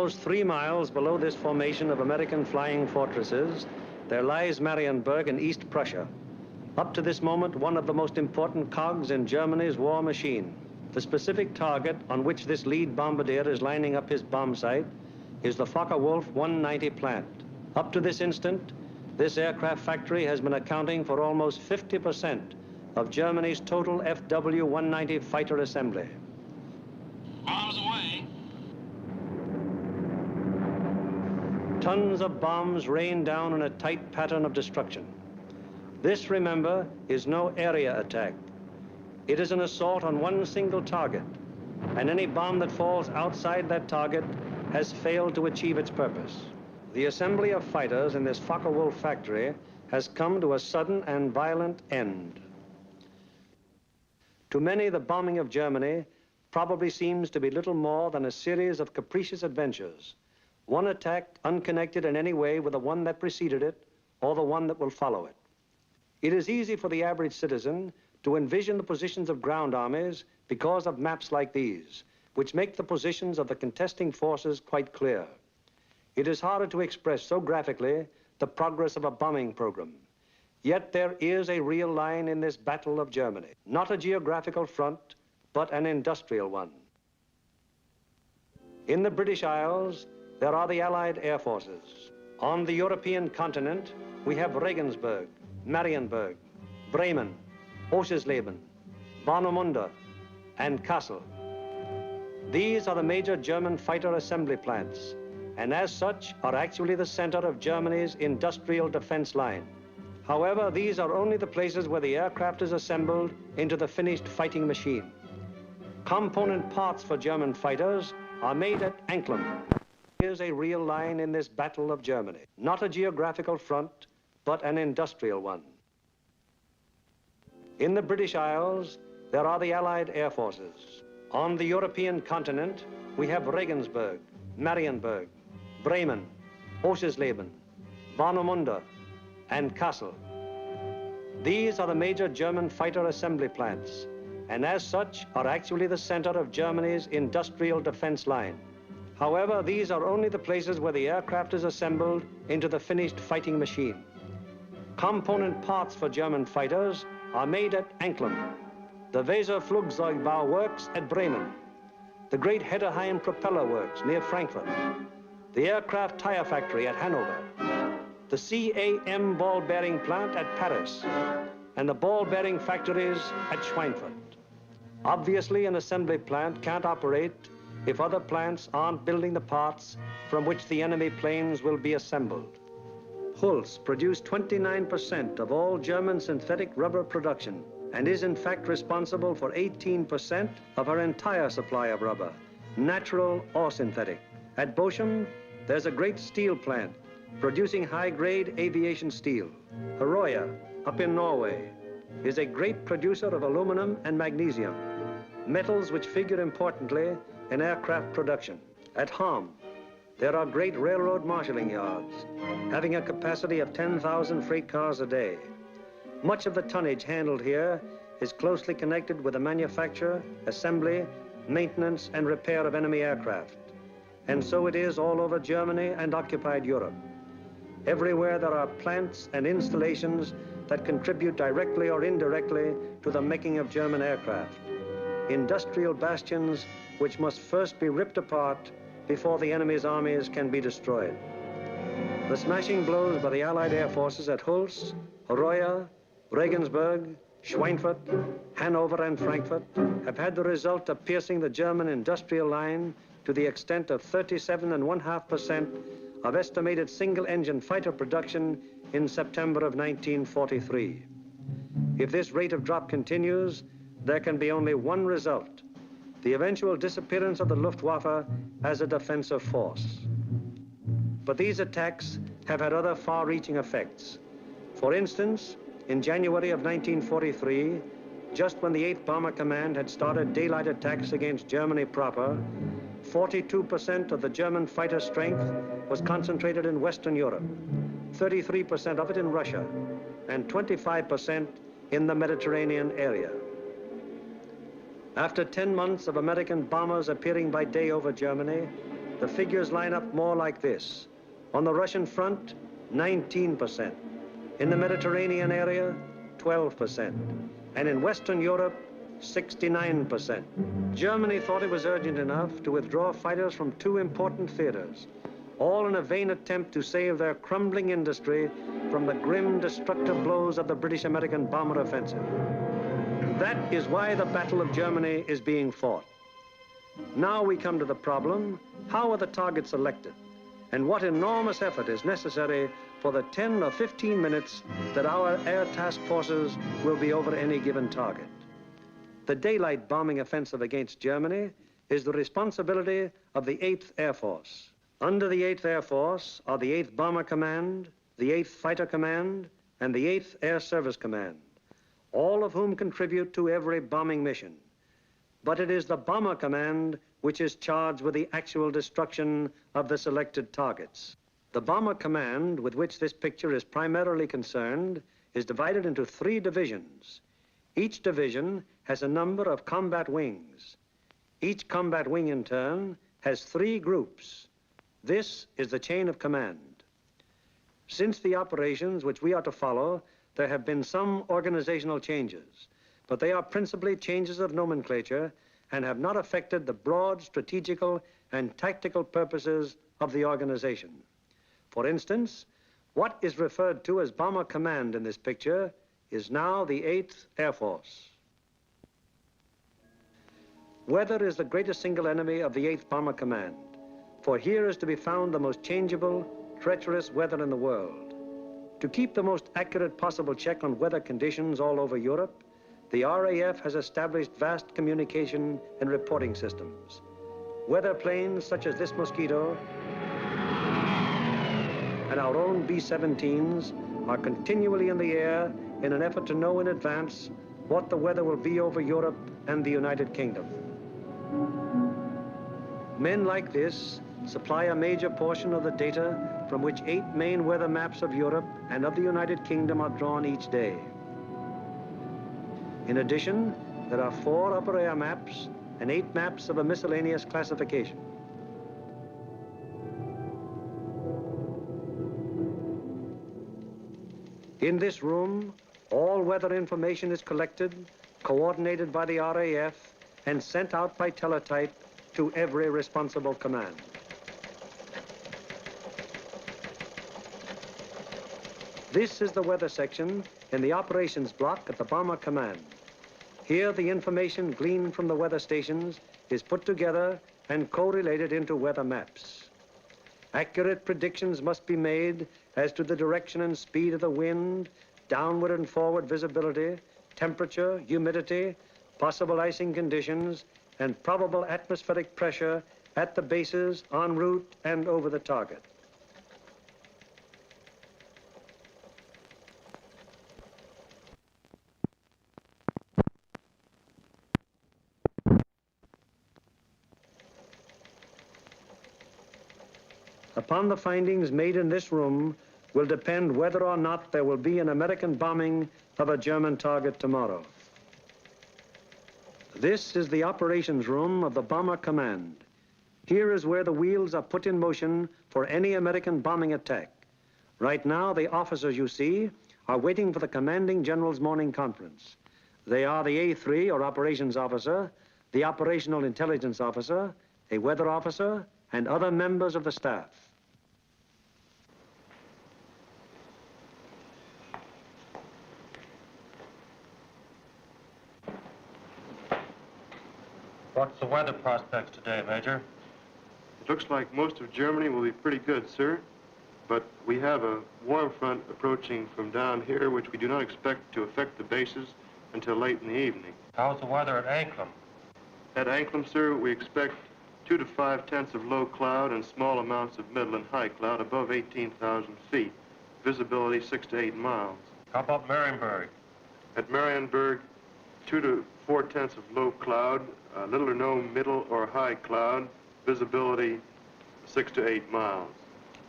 Almost 3 miles below this formation of American flying fortresses, there lies Marienburg in East Prussia. Up to this moment, one of the most important cogs in Germany's war machine. The specific target on which this lead bombardier is lining up his bomb sight is the Focke-Wulf 190 plant. Up to this instant, this aircraft factory has been accounting for almost 50% of Germany's total FW-190 fighter assembly. Bombs away. Tons of bombs rain down in a tight pattern of destruction. This, remember, is no area attack. It is an assault on one single target, and any bomb that falls outside that target has failed to achieve its purpose. The assembly of fighters in this Focke-Wulf factory has come to a sudden and violent end. To many, the bombing of Germany probably seems to be little more than a series of capricious adventures, one attack unconnected in any way with the one that preceded it or the one that will follow it. It is easy for the average citizen to envision the positions of ground armies because of maps like these, which make the positions of the contesting forces quite clear. It is harder to express so graphically the progress of a bombing program. Yet there is a real line in this battle of Germany, not a geographical front, but an industrial one. In the British Isles, there are the Allied air forces. On the European continent, we have Regensburg, Marienburg, Bremen, Oschersleben, Warnemünde, and Kassel. These are the major German fighter assembly plants, and as such are actually the center of Germany's industrial defense line. However, these are only the places where the aircraft is assembled into the finished fighting machine. Component parts for German fighters are made at Anklam. Here's a real line in this battle of Germany, not a geographical front, but an industrial one. In the British Isles, there are the Allied air forces. On the European continent, we have Regensburg, Marienburg, Bremen, Oschersleben, Warnemünde, and Kassel. These are the major German fighter assembly plants, and as such are actually the center of Germany's industrial defense line. However, these are only the places where the aircraft is assembled into the finished fighting machine. Component parts for German fighters are made at Anklam, the Weser Flugzeugbau Works at Bremen, the Great Hedderheim Propeller Works near Frankfurt, the Aircraft Tire Factory at Hanover, the CAM ball bearing plant at Paris, and the ball bearing factories at Schweinfurt. Obviously, an assembly plant can't operate if other plants aren't building the parts from which the enemy planes will be assembled. Hulst produced 29% of all German synthetic rubber production and is in fact responsible for 18% of her entire supply of rubber, natural or synthetic. At Bochum, there's a great steel plant producing high-grade aviation steel. Herøya, up in Norway, is a great producer of aluminum and magnesium, metals which figure importantly in aircraft production. At Ham, there are great railroad marshalling yards, having a capacity of 10,000 freight cars a day. Much of the tonnage handled here is closely connected with the manufacture, assembly, maintenance, and repair of enemy aircraft. And so it is all over Germany and occupied Europe. Everywhere there are plants and installations that contribute directly or indirectly to the making of German aircraft. Industrial bastions which must first be ripped apart before the enemy's armies can be destroyed. The smashing blows by the Allied air forces at Hulst, Herøya, Regensburg, Schweinfurt, Hanover, and Frankfurt have had the result of piercing the German industrial line to the extent of 37.5% of estimated single-engine fighter production in September of 1943. If this rate of drop continues, there can be only one result: the eventual disappearance of the Luftwaffe as a defensive force. But these attacks have had other far-reaching effects. For instance, in January of 1943, just when the 8th Bomber Command had started daylight attacks against Germany proper, 42% of the German fighter strength was concentrated in Western Europe, 33% of it in Russia, and 25% in the Mediterranean area. After 10 months of American bombers appearing by day over Germany, the figures line up more like this. On the Russian front, 19%. In the Mediterranean area, 12%. And in Western Europe, 69%. Germany thought it was urgent enough to withdraw fighters from two important theaters, all in a vain attempt to save their crumbling industry from the grim, destructive blows of the British-American bomber offensive. That is why the Battle of Germany is being fought. Now we come to the problem, how are the targets selected? And what enormous effort is necessary for the 10 or 15 minutes that our air task forces will be over any given target. The daylight bombing offensive against Germany is the responsibility of the 8th Air Force. Under the 8th Air Force are the 8th Bomber Command, the 8th Fighter Command, and the 8th Air Service Command, all of whom contribute to every bombing mission. But it is the Bomber Command which is charged with the actual destruction of the selected targets. The Bomber Command, with which this picture is primarily concerned, is divided into 3 divisions. Each division has a number of combat wings. Each combat wing, in turn, has 3 groups. This is the chain of command. Since the operations which we are to follow, there have been some organizational changes, but they are principally changes of nomenclature and have not affected the broad strategical and tactical purposes of the organization. For instance, what is referred to as Bomber Command in this picture is now the 8th Air Force. Weather is the greatest single enemy of the 8th Bomber Command, for here is to be found the most changeable, treacherous weather in the world. To keep the most accurate possible check on weather conditions all over Europe, the RAF has established vast communication and reporting systems. Weather planes such as this Mosquito and our own B-17s are continually in the air in an effort to know in advance what the weather will be over Europe and the United Kingdom. Men like this supply a major portion of the data from which 8 main weather maps of Europe and of the United Kingdom are drawn each day. In addition, there are 4 upper air maps and 8 maps of a miscellaneous classification. In this room, all weather information is collected, coordinated by the RAF, and sent out by teletype to every responsible command. This is the weather section in the operations block at the Bomber Command. Here, the information gleaned from the weather stations is put together and correlated into weather maps. Accurate predictions must be made as to the direction and speed of the wind, downward and forward visibility, temperature, humidity, possible icing conditions, and probable atmospheric pressure at the bases, en route, and over the target. Upon the findings made in this room will depend whether or not there will be an American bombing of a German target tomorrow. This is the operations room of the Bomber Command. Here is where the wheels are put in motion for any American bombing attack. Right now, the officers you see are waiting for the commanding general's morning conference. They are the A3, or operations officer, the operational intelligence officer, a weather officer, and other members of the staff. What's the weather prospects today, Major? It looks like most of Germany will be pretty good, sir. But we have a warm front approaching from down here, which we do not expect to affect the bases until late in the evening. How's the weather at Anklam? At Anklam, sir, we expect 2 to 5 tenths of low cloud and small amounts of middle and high cloud above 18,000 feet. Visibility 6 to 8 miles. How about Marienburg? At Marienburg, 2 to 4 tenths of low cloud, little or no middle or high cloud, visibility 6 to 8 miles.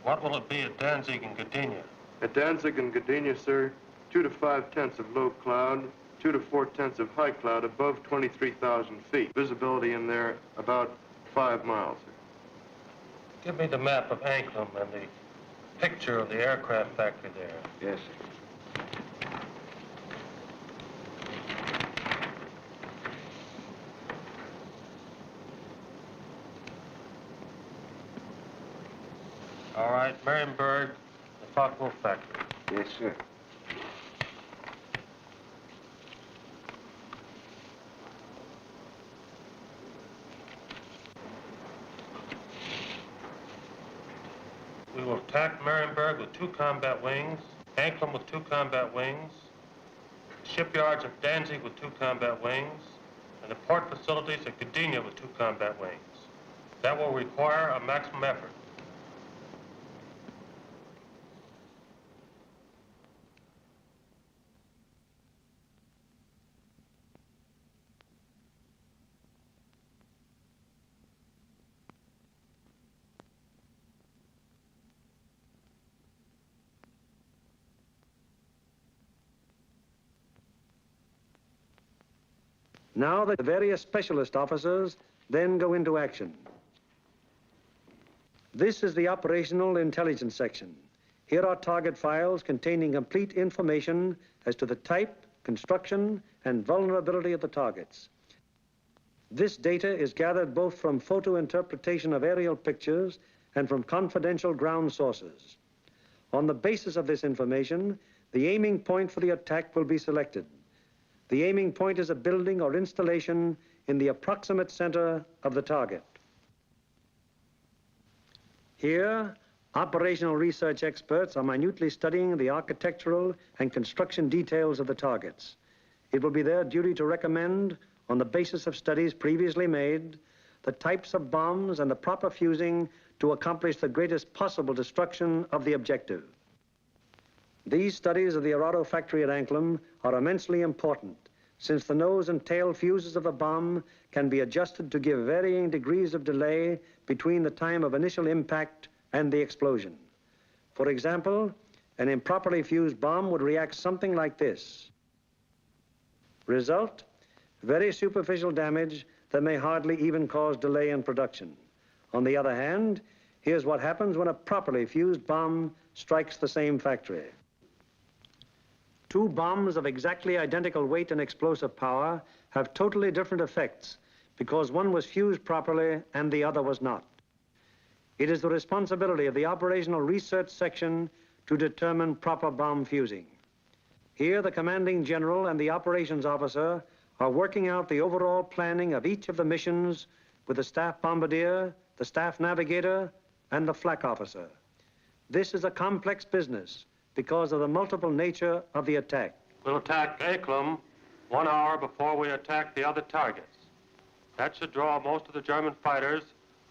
What will it be at Danzig and Gdynia? At Danzig and Gdynia, sir, 2 to 5 tenths of low cloud, 2 to 4 tenths of high cloud above 23,000 feet. Visibility in there about 5 miles, sir. Give me the map of Anklam and the picture of the aircraft factory there. Yes, sir. All right, Marienburg, the Focke-Wulf factory. Yes, sir. We will attack Marienburg with 2 combat wings, Anklam with 2 combat wings, shipyards at Danzig with 2 combat wings, and the port facilities at Gdynia with 2 combat wings. That will require a maximum effort. Now the various specialist officers then go into action. This is the operational intelligence section. Here are target files containing complete information as to the type, construction, and vulnerability of the targets. This data is gathered both from photo interpretation of aerial pictures and from confidential ground sources. On the basis of this information, the aiming point for the attack will be selected. The aiming point is a building or installation in the approximate center of the target. Here, operational research experts are minutely studying the architectural and construction details of the targets. It will be their duty to recommend, on the basis of studies previously made, the types of bombs and the proper fusing to accomplish the greatest possible destruction of the objective. These studies of the Arado factory at Anklam are immensely important, since the nose and tail fuses of the bomb can be adjusted to give varying degrees of delay between the time of initial impact and the explosion. For example, an improperly fused bomb would react something like this. Result, very superficial damage that may hardly even cause delay in production. On the other hand, here's what happens when a properly fused bomb strikes the same factory. 2 bombs of exactly identical weight and explosive power have totally different effects because one was fused properly and the other was not. It is the responsibility of the operational research section to determine proper bomb fusing. Here, the commanding general and the operations officer are working out the overall planning of each of the missions with the staff bombardier, the staff navigator, and the flak officer. This is a complex business because of the multiple nature of the attack. We'll attack Anklam 1 hour before we attack the other targets. That should draw most of the German fighters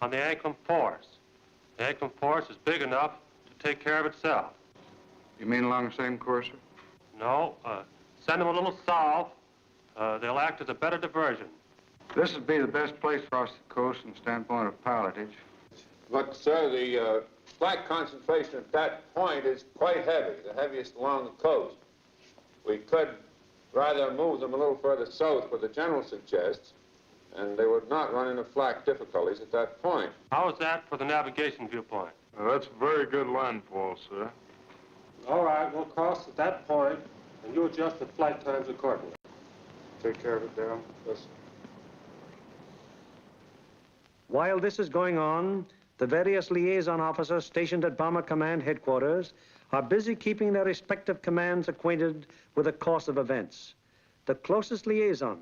on the Anklam force. The Anklam force is big enough to take care of itself. You mean along the same course, sir? No, send them a little south. They'll act as a better diversion. This would be the best place across the coast from the standpoint of pilotage. But, sir, the flak concentration at that point is quite heavy, the heaviest along the coast. We could rather move them a little further south, what the general suggests, and they would not run into flak difficulties at that point. How is that for the navigation viewpoint? That's a very good landfall, sir. All right, we'll cross at that point, and you adjust the flight times accordingly. Take care of it, Darrell. Yes, sir. While this is going on, the various liaison officers stationed at Bomber Command headquarters are busy keeping their respective commands acquainted with the course of events. The closest liaison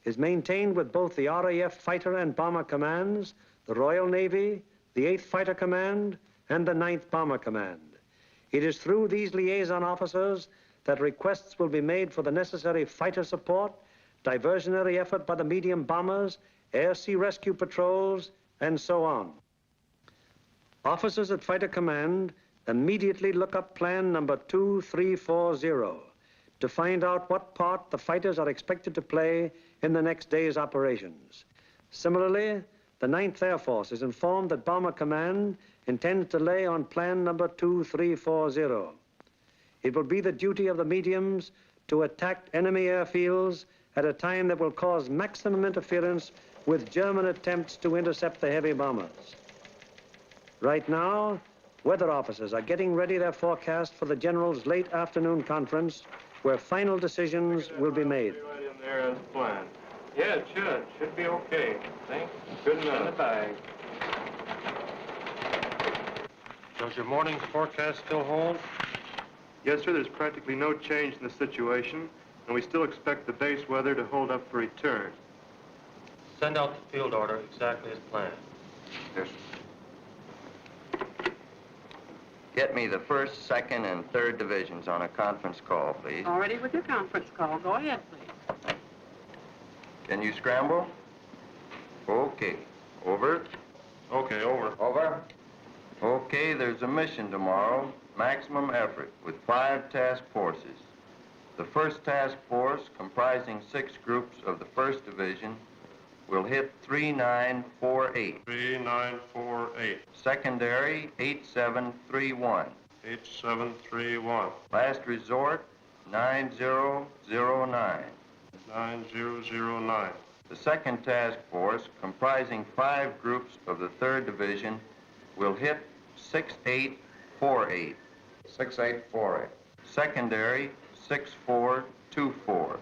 is maintained with both the RAF Fighter and Bomber Commands, the Royal Navy, the 8th Fighter Command, and the 9th Bomber Command. It is through these liaison officers that requests will be made for the necessary fighter support, diversionary effort by the medium bombers, air-sea rescue patrols, and so on. Officers at Fighter Command immediately look up plan number 2340 to find out what part the fighters are expected to play in the next day's operations. Similarly, the 9th Air Force is informed that Bomber Command intends to lay on plan number 2340. It will be the duty of the mediums to attack enemy airfields at a time that will cause maximum interference with German attempts to intercept the heavy bombers. Right now, weather officers are getting ready their forecast for the General's late afternoon conference, where final decisions will be made. Right in there as planned. Yeah, it should. Should be okay. Thanks. Good enough. In the bag. Does your morning's forecast still hold? Yes, sir. There's practically no change in the situation, and we still expect the base weather to hold up for return. Send out the field order exactly as planned. Yes. Get me the 1st, 2nd, and 3rd divisions on a conference call, please. Already with your conference call. Go ahead, please. Can you scramble? Okay. Over. Okay, over. Over. Okay, there's a mission tomorrow. Maximum effort with 5 task forces. The 1st task force, comprising 6 groups of the 1st Division, will hit 3948. 3948. Secondary, 8731. 8731. Last resort, 9009. 9009. The 2nd task force, comprising 5 groups of the 3rd Division, will hit 6848. 6848. Secondary, 6424.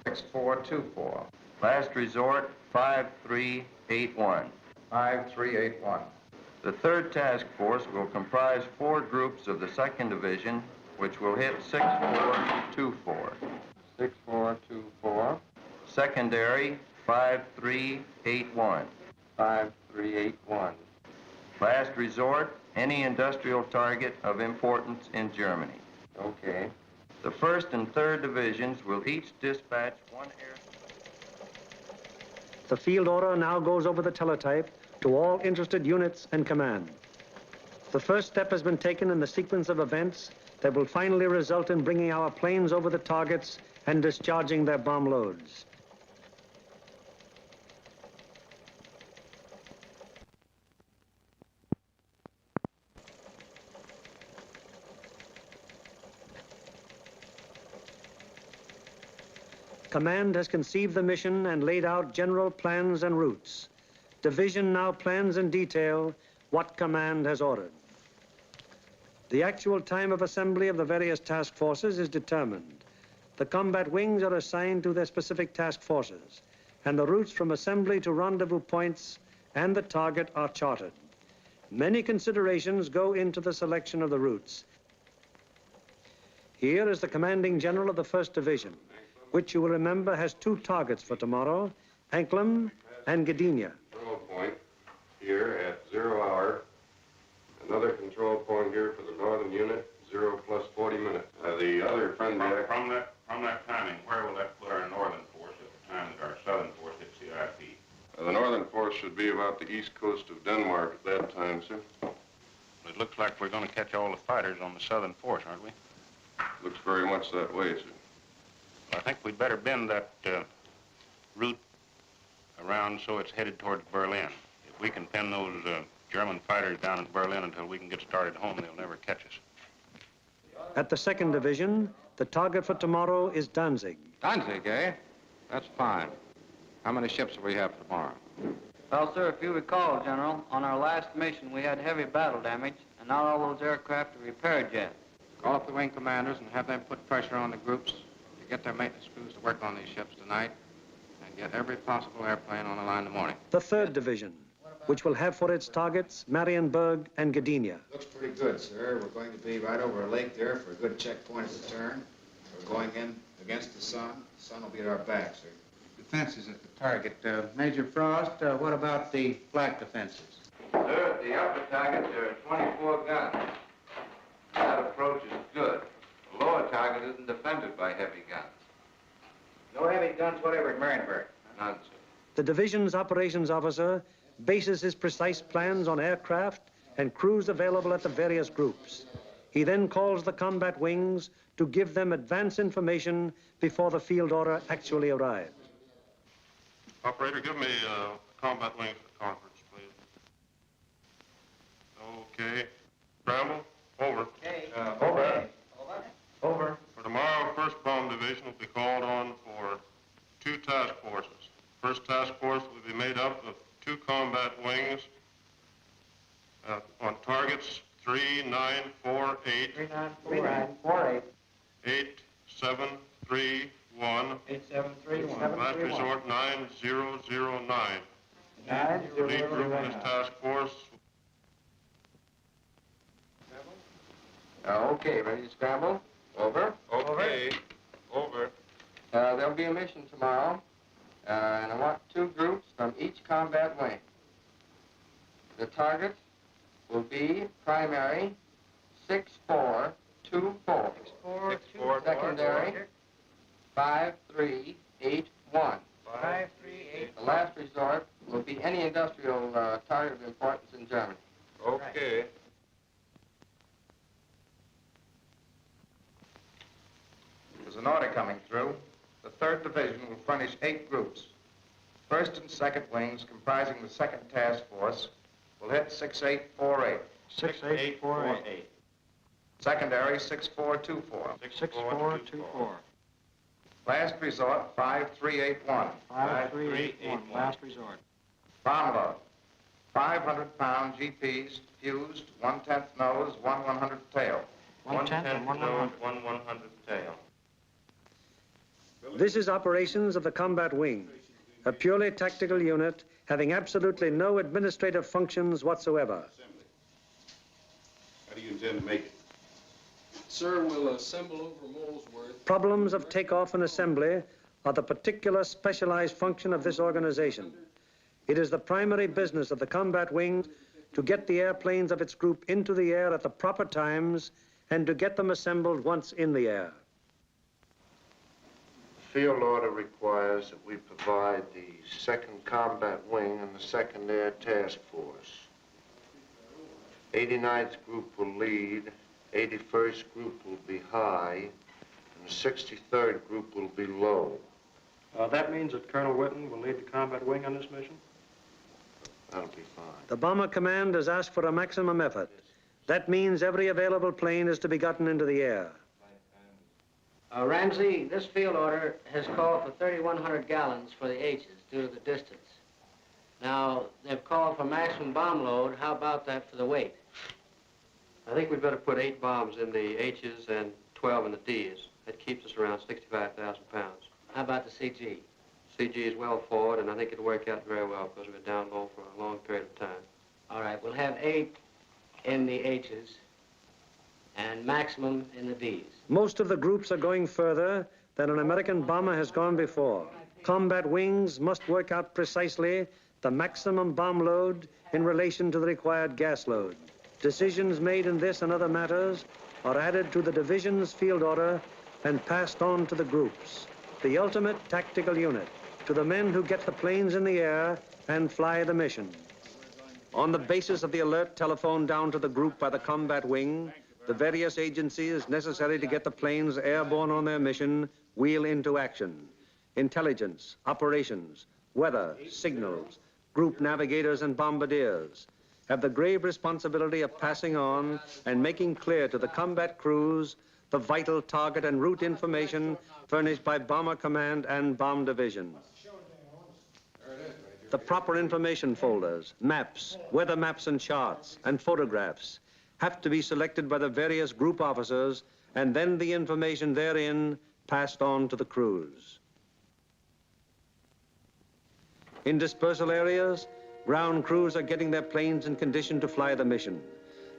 6424. Last resort, 5381. 5381. The 3rd task force will comprise 4 groups of the 2nd Division, which will hit 6424. 6424. Secondary, 5381. 5381. Last resort, any industrial target of importance in Germany. Okay. The 1st and 3rd Divisions will each dispatch 1 air... The field order now goes over the teletype to all interested units and command. The first step has been taken in the sequence of events that will finally result in bringing our planes over the targets and discharging their bomb loads. Command has conceived the mission and laid out general plans and routes. Division now plans in detail what command has ordered. The actual time of assembly of the various task forces is determined. The combat wings are assigned to their specific task forces, and the routes from assembly to rendezvous points and the target are charted. Many considerations go into the selection of the routes. Here is the commanding general of the 1st Division, which you will remember has 2 targets for tomorrow, Anklam and Gdynia. Control point here at 0 hour. Another control point here for the northern unit, 0 plus 40 minutes. The other friendly... From that timing, where will that put our northern force at the time that our southern force hits the IP? The northern force should be about the east coast of Denmark at that time, sir. It looks like we're going to catch all the fighters on the southern force, aren't we? Looks very much that way, sir. Well, I think we'd better bend that route around so it's headed towards Berlin. If we can pin those German fighters down in Berlin until we can get started home, they'll never catch us. At the 2nd Division, the target for tomorrow is Danzig. Danzig, eh? That's fine. How many ships will we have for tomorrow? Well, sir, if you recall, General, on our last mission we had heavy battle damage, and not all those aircraft are repaired yet. Call up the wing commanders and have them put pressure on the groups to get their maintenance crews to work on these ships tonight and get every possible airplane on the line in the morning. The 3rd Division, which will have for its targets Marienburg and Gdynia. Looks pretty good, sir. We're going to be right over a lake there for a good checkpoint at the turn. We're going in against the sun. The sun will be at our back, sir. Defenses at the target. Major Frost, what about the flak defenses? Sir, at the upper target, there are 24 guns. That approach is good. The lower target isn't defended by heavy guns. No heavy guns whatever at Marienburg. None, sir. The division's operations officer bases his precise plans on aircraft and crews available at the various groups. He then calls the combat wings to give them advance information before the field order actually arrives. Operator, give me combat wings for the conference, please. Okay. Scramble. Over. Okay. Over. Over. For tomorrow, 1st Bomb Division will be called on for 2 task forces. 1st task force will be made up of 2 combat wings On targets 3948. 3948. 8731. 8731. Last resort 9009. Lead group in this task force. Okay, ready to scramble? Over. Okay. Over. There'll be a mission tomorrow, and I want 2 groups from each combat wing. The target will be primary 6424. 6424. Secondary 5381. 5381. The last resort will be any industrial target of importance in Germany. Okay. There's an order coming through. The 3rd Division will furnish 8 groups. 1st and 2nd wings, comprising the 2nd Task Force, will hit 6848. 6848. Secondary 6424. 6424. Last resort 5381. 5381. Last resort. Bomb load. 500-pound GPs fused, 1/10 nose, 1/100 tail. 1/10 and 1/100. 1/100 tail. This is operations of the combat wing, a purely tactical unit having absolutely no administrative functions whatsoever. How do you intend to make it? Sir, we'll assemble over Molesworth. Problems of takeoff and assembly are the particular specialized function of this organization. It is the primary business of the combat wing to get the airplanes of its group into the air at the proper times and to get them assembled once in the air. Field order requires that we provide the 2nd Combat Wing and the 2nd Air Task Force. 89th Group will lead, 81st Group will be high, and the 63rd Group will be low. That means that Colonel Whitten will lead the combat wing on this mission? That'll be fine. The Bomber Command has asked for a maximum effort. That means every available plane is to be gotten into the air. Ramsey, this field order has called for 3,100 gallons for the H's due to the distance. Now, they've called for maximum bomb load. How about that for the weight? I think we'd better put 8 bombs in the H's and 12 in the D's. That keeps us around 65,000 pounds. How about the CG? CG is well forward, and I think it'll work out very well because we're down low for a long period of time. All right, we'll have 8 in the H's and maximum in the D's. Most of the groups are going further than an American bomber has gone before. Combat wings must work out precisely the maximum bomb load in relation to the required gas load. Decisions made in this and other matters are added to the division's field order and passed on to the groups, the ultimate tactical unit, to the men who get the planes in the air and fly the mission. On the basis of the alert telephoned down to the group by the combat wing, the various agencies necessary to get the planes airborne on their mission wheel into action. Intelligence, operations, weather, signals, group navigators and bombardiers have the grave responsibility of passing on and making clear to the combat crews the vital target and route information furnished by Bomber Command and Bomb Division. The proper information folders, maps, weather maps and charts, and photographs have to be selected by the various group officers, and then the information therein passed on to the crews. In dispersal areas, ground crews are getting their planes in condition to fly the mission.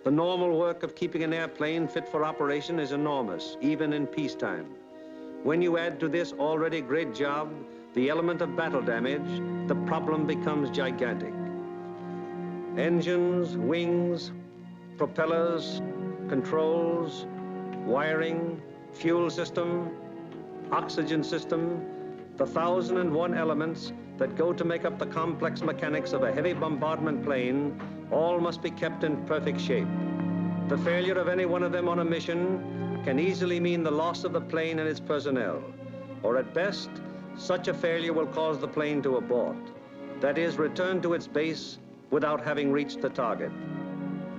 The normal work of keeping an airplane fit for operation is enormous, even in peacetime. When you add to this already great job the element of battle damage, the problem becomes gigantic. Engines, wings, propellers, controls, wiring, fuel system, oxygen system, the 1,001 elements that go to make up the complex mechanics of a heavy bombardment plane all must be kept in perfect shape. The failure of any one of them on a mission can easily mean the loss of the plane and its personnel, or at best, such a failure will cause the plane to abort. That is, return to its base without having reached the target.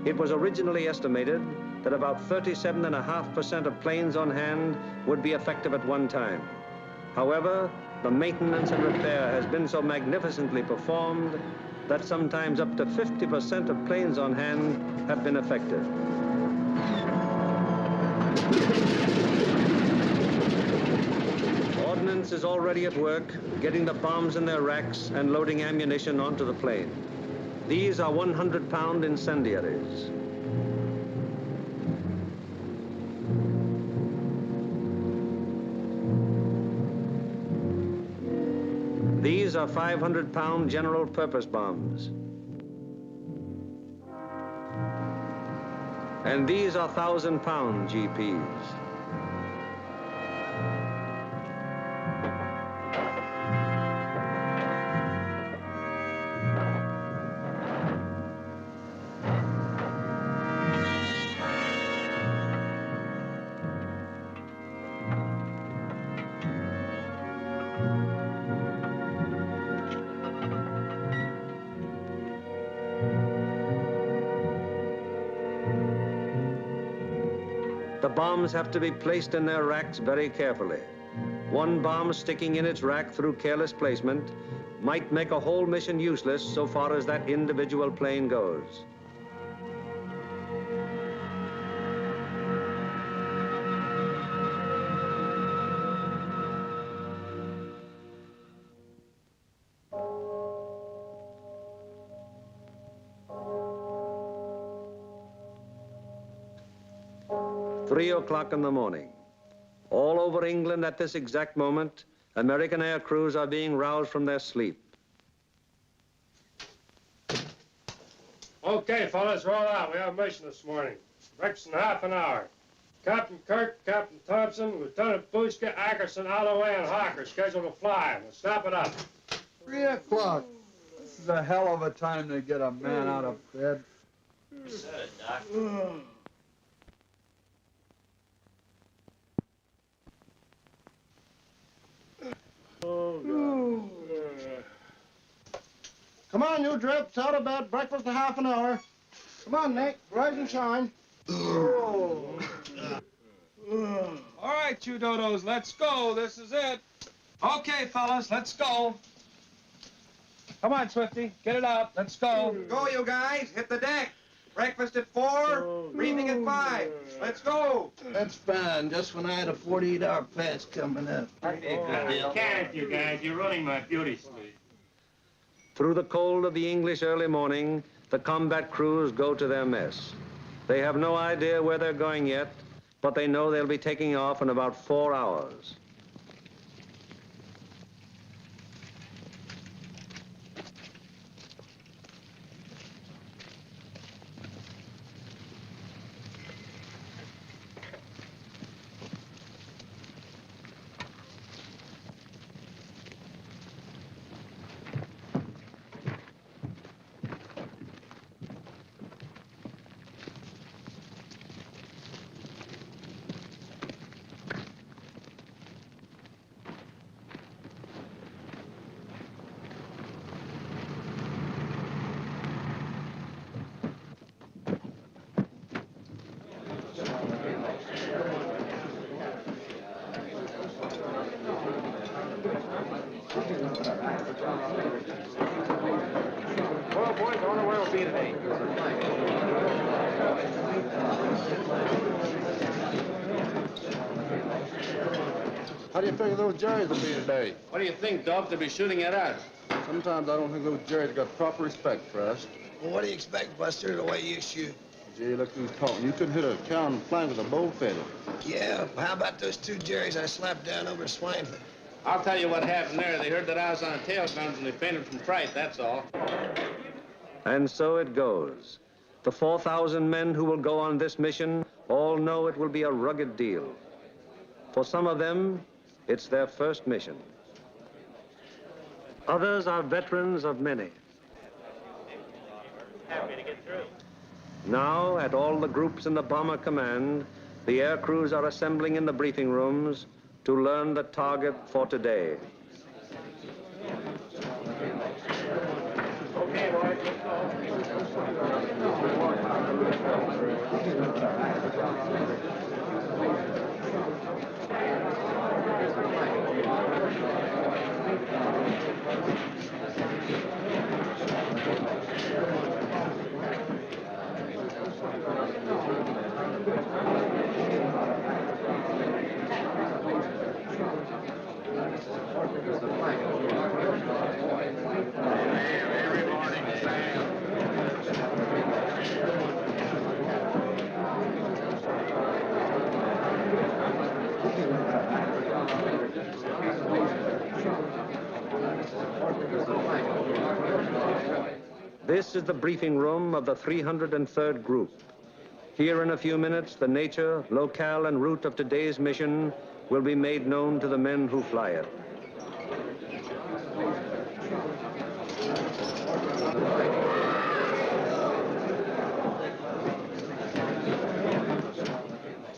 It was originally estimated that about 37.5% of planes on hand would be effective at one time. However, the maintenance and repair has been so magnificently performed that sometimes up to 50% of planes on hand have been affected. Ordnance is already at work, getting the bombs in their racks and loading ammunition onto the plane. These are 100-pound incendiaries. These are 500-pound general-purpose bombs. And these are 1,000-pound GPs. The bombs have to be placed in their racks very carefully. One bomb sticking in its rack through careless placement might make a whole mission useless so far as that individual plane goes. Three o'clock in the morning. All over England at this exact moment, American air crews are being roused from their sleep. Okay, fellas, roll out. We have a mission this morning. Breakfast in half an hour. Captain Kirk, Captain Thompson, Lieutenant Bushka, Ackerson, Alloway, and Hawker scheduled to fly. We'll snap it up. 3 o'clock. This is a hell of a time to get a man out of bed. You said it, Doc. Oh, come on, you drips, out of bed, breakfast in half an hour. Come on, Nick, rise and shine. All right, you dodos, let's go. This is it. Okay, fellas, let's go. Come on, Swifty, get it out. Let's go. Go, you guys. Hit the deck. Breakfast at 4, briefing at 5. Let's go. That's fine, just when I had a 48-hour pass coming up. That'd be a good deal. Can't you guys? You're ruining my beauty sleep. Through the cold of the English early morning, the combat crews go to their mess. They have no idea where they're going yet, but they know they'll be taking off in about 4 hours. Well, boys, I wonder where we'll be today. How do you figure those Jerrys will be today? What do you think, Dove? They'll be shooting at us. Sometimes I don't think those Jerrys got proper respect for us. Well, what do you expect, Buster, the way you shoot? Gee, look who's talking. You couldn't hit a cow in the flank with a bow feather. Yeah, how about those 2 Jerrys I slapped down over Swainford? I'll tell you what happened there. They heard that I was on tail guns and they fainted from fright, that's all. And so it goes. The 4,000 men who will go on this mission all know it will be a rugged deal. For some of them, it's their first mission. Others are veterans of many. Happy to get through. Now, at all the groups in the bomber command, the air crews are assembling in the briefing rooms to learn the target for today. Okay, boys, let's go. This is the briefing room of the 303rd Group. Here in a few minutes, the nature, locale, and route of today's mission will be made known to the men who fly it.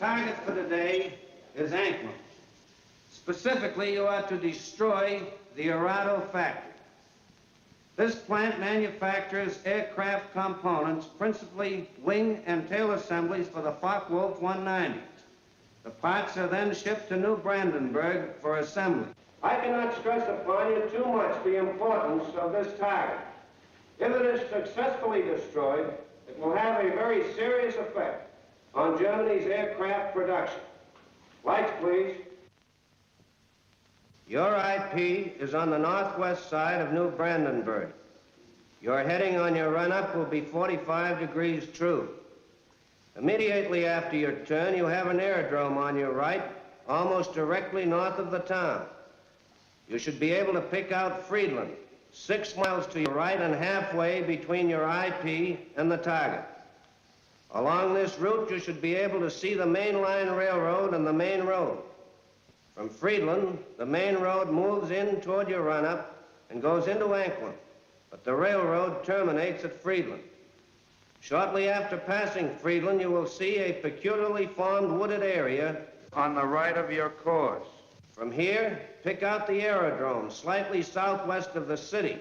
Target for today is Anklam. Specifically, you are to destroy the Arado factory. This plant manufactures aircraft components, principally wing and tail assemblies for the Focke-Wulf 190. The parts are then shipped to New Brandenburg for assembly. I cannot stress upon you too much the importance of this target. If it is successfully destroyed, it will have a very serious effect on Germany's aircraft production. Lights, please. Your IP is on the northwest side of New Brandenburg. Your heading on your run-up will be 45 degrees true. Immediately after your turn, you have an aerodrome on your right, almost directly north of the town. You should be able to pick out Friedland, 6 miles to your right and halfway between your IP and the target. Along this route, you should be able to see the main line railroad and the main road. From Friedland, the main road moves in toward your run-up and goes into Anklam, but the railroad terminates at Friedland. Shortly after passing Friedland, you will see a peculiarly formed wooded area On the right of your course. From here, pick out the aerodrome slightly southwest of the city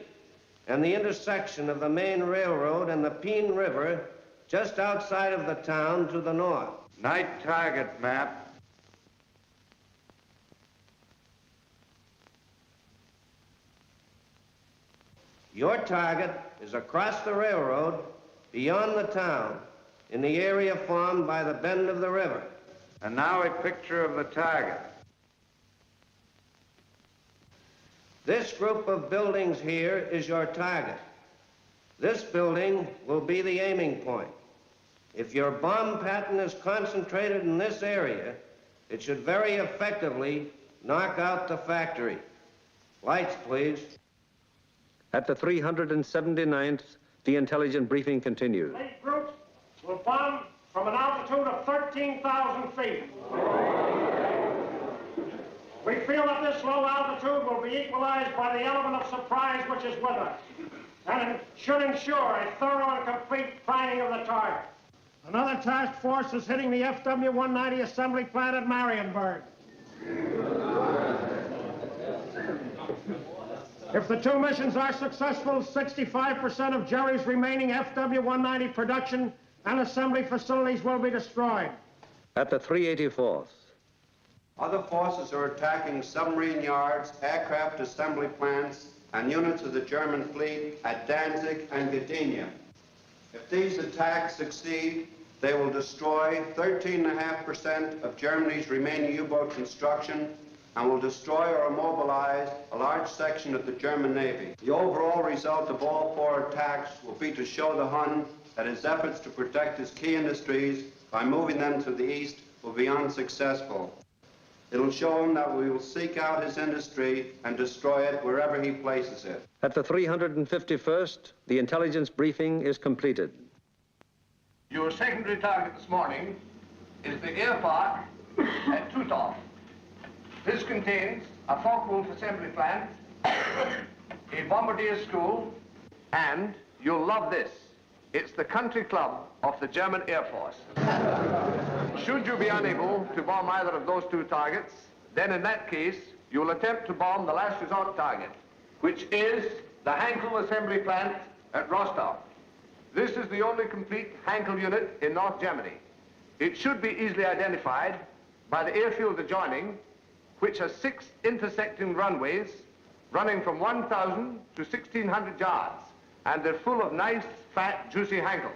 and the intersection of the main railroad and the Peene River just outside of the town to the north. Night target map. Your target is across the railroad, beyond the town, in the area formed by the bend of the river. And now a picture of the target. This group of buildings here is your target. This building will be the aiming point. If your bomb pattern is concentrated in this area, it should very effectively knock out the factory. Lights, please. At the 379th, the intelligent briefing continues. Eight groups will bomb from an altitude of 13,000 feet. We feel that this low altitude will be equalized by the element of surprise which is with us, and it should ensure a thorough and complete priming of the target. Another task force is hitting the FW-190 assembly plant at Marienburg. If the two missions are successful, 65% of Jerry's remaining FW-190 production and assembly facilities will be destroyed. At the 384th. Other forces are attacking submarine yards, aircraft assembly plants, and units of the German fleet at Danzig and Gdynia. If these attacks succeed, they will destroy 13.5% of Germany's remaining U-boat construction and will destroy or immobilize a large section of the German Navy. The overall result of all four attacks will be to show the Hun that his efforts to protect his key industries by moving them to the east will be unsuccessful. It'll show him that we will seek out his industry and destroy it wherever he places it. At the 351st, the intelligence briefing is completed. Your secondary target this morning is the air park at Tutov. This contains a Focke-Wulf assembly plant, a bombardier school, and you'll love this. It's the country club of the German Air Force. Should you be unable to bomb either of those two targets, then in that case, you'll attempt to bomb the last resort target, which is the Hankel assembly plant at Rostov. This is the only complete Hankel unit in North Germany. It should be easily identified by the airfield adjoining, which has 6 intersecting runways running from 1,000 to 1,600 yards, and they're full of nice, fat, juicy Hankels.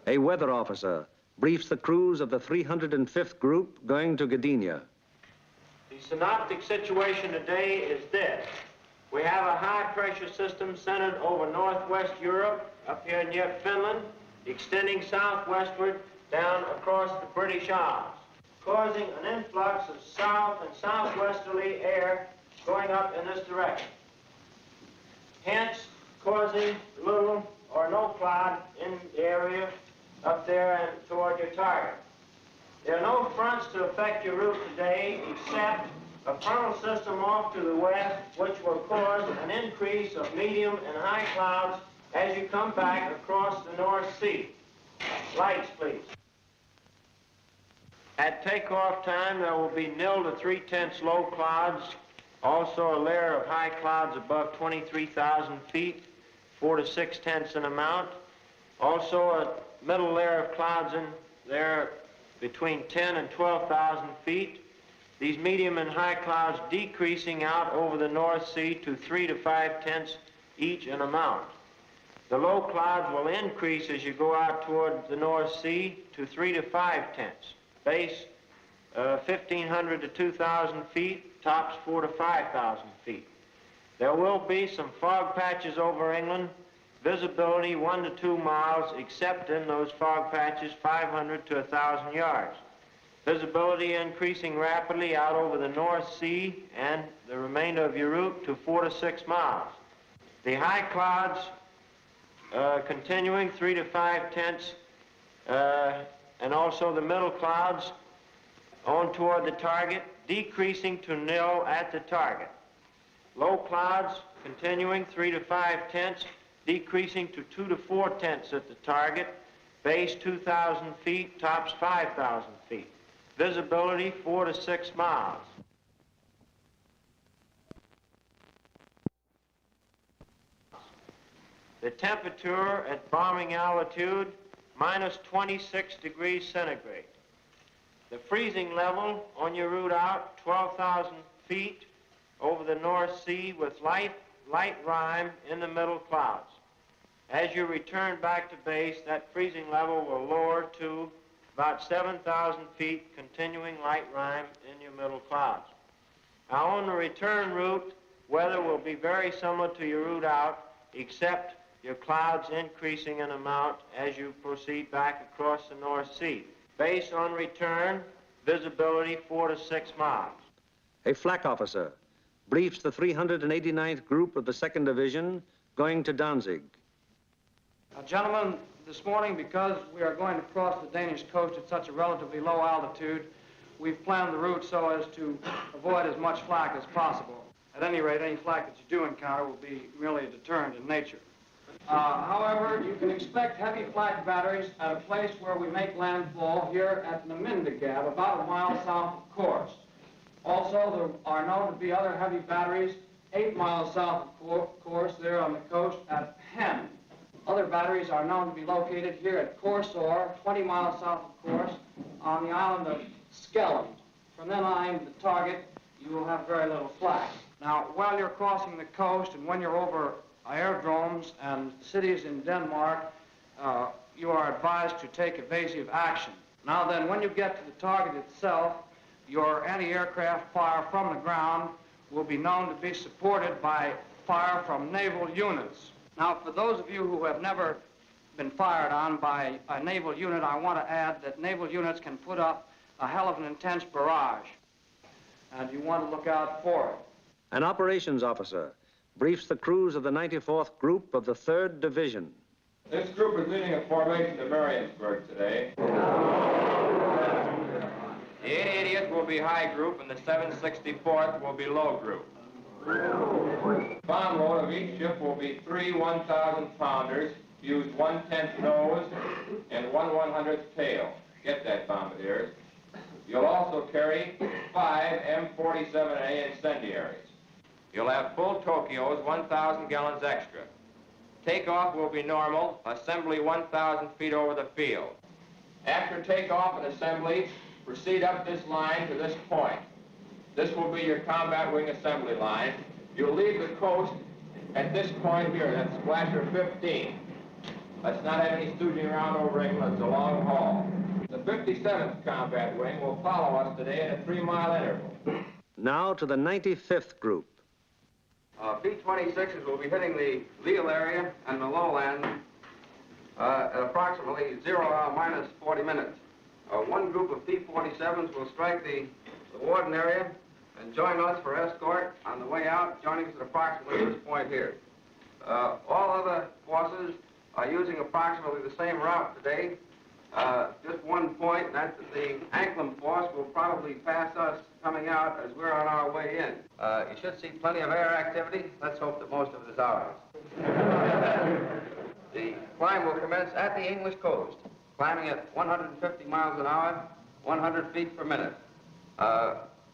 A weather officer briefs the crews of the 305th Group going to Gdynia. The synoptic situation today is this. We have a high-pressure system centered over northwest Europe, up here near Finland, extending southwestward down across the British Isles, causing an influx of south and southwesterly air going up in this direction. causing little or no cloud in the area up there and toward your target. There are no fronts to affect your route today except a frontal system off to the west, which will cause an increase of medium and high clouds as you come back across the North Sea. Lights, please. At takeoff time, there will be 0 to 3/10 low clouds, also a layer of high clouds above 23,000 feet, 4 to 6/10 in amount. Also a middle layer of clouds in there between 10 and 12,000 feet. These medium and high clouds decreasing out over the North Sea to 3 to 5/10 each in amount. The low clouds will increase as you go out toward the North Sea to 3 to 5/10. Base 1,500 to 2,000 feet, tops 4 to 5,000 feet. There will be some fog patches over England, visibility 1 to 2 miles, except in those fog patches 500 to 1,000 yards. Visibility increasing rapidly out over the North Sea and the remainder of your route to 4 to 6 miles. The high clouds continuing 3 to 5/10, and also the middle clouds on toward the target, decreasing to 0 at the target. Low clouds continuing 3 to 5/10, decreasing to 2 to 4/10 at the target, base 2,000 feet, tops 5,000 feet. Visibility 4 to 6 miles. The temperature at bombing altitude, minus 26 degrees centigrade. The freezing level on your route out, 12,000 feet over the North Sea with light rime in the middle clouds. As you return back to base, that freezing level will lower to about 7,000 feet, continuing light rime in your middle clouds. Now, on the return route, weather will be very similar to your route out, except your clouds increasing in amount as you proceed back across the North Sea. Base on return, visibility 4 to 6 miles. A flak officer briefs the 389th Group of the 2nd Division going to Danzig. Gentlemen, this morning, because we are going to cross the Danish coast at such a relatively low altitude, we've planned the route so as to avoid as much flak as possible. At any rate, any flak that you do encounter will be merely a deterrent in nature. However, you can expect heavy flak batteries at a place where we make landfall here at Namindegab, about a mile south of Kursk. Also, there are known to be other heavy batteries 8 miles south of Kursk, there on the coast at Hem. Other batteries are known to be located here at Korsor, 20 miles south of Kursk, on the island of Skellum. From then on to the target, you will have very little flak. Now, while you're crossing the coast and when you're over aerodromes and cities in Denmark, you are advised to take evasive action. Now then, when you get to the target itself, your anti-aircraft fire from the ground will be known to be supported by fire from naval units. Now, for those of you who have never been fired on by a naval unit, I want to add that naval units can put up a hell of an intense barrage, and you want to look out for it. An operations officer briefs the crews of the 94th Group of the 3rd Division. This group is leading a formation to Mariensburg today. The 880th will be high group and the 764th will be low group. Bomb load of each ship will be 3 1,000-pounders, use 1/10 nose and 1 100th tail. Get that, bombardiers. You'll also carry 5 M47A incendiaries. You'll have full Tokyos, 1,000 gallons extra. Takeoff will be normal, assembly 1,000 feet over the field. After takeoff and assembly, proceed up this line to this point. This will be your combat wing assembly line. You'll leave the coast at this point here, that's Splasher 15. Let's not have any stooging around over England, it's a long haul. The 57th Combat Wing will follow us today at a 3-mile interval. Now to the 95th Group. B-26s will be hitting the Lille area and the lowland at approximately 0 hour minus 40 minutes. One group of P-47s will strike the Warden area and join us for escort on the way out, joining us at approximately this point here. All other forces are using approximately the same route today. Just one point, and that's that the Anklam force will probably pass us coming out as we're on our way in. You should see plenty of air activity. Let's hope that most of it is ours. The climb will commence at the English coast, climbing at 150 miles an hour, 100 feet per minute.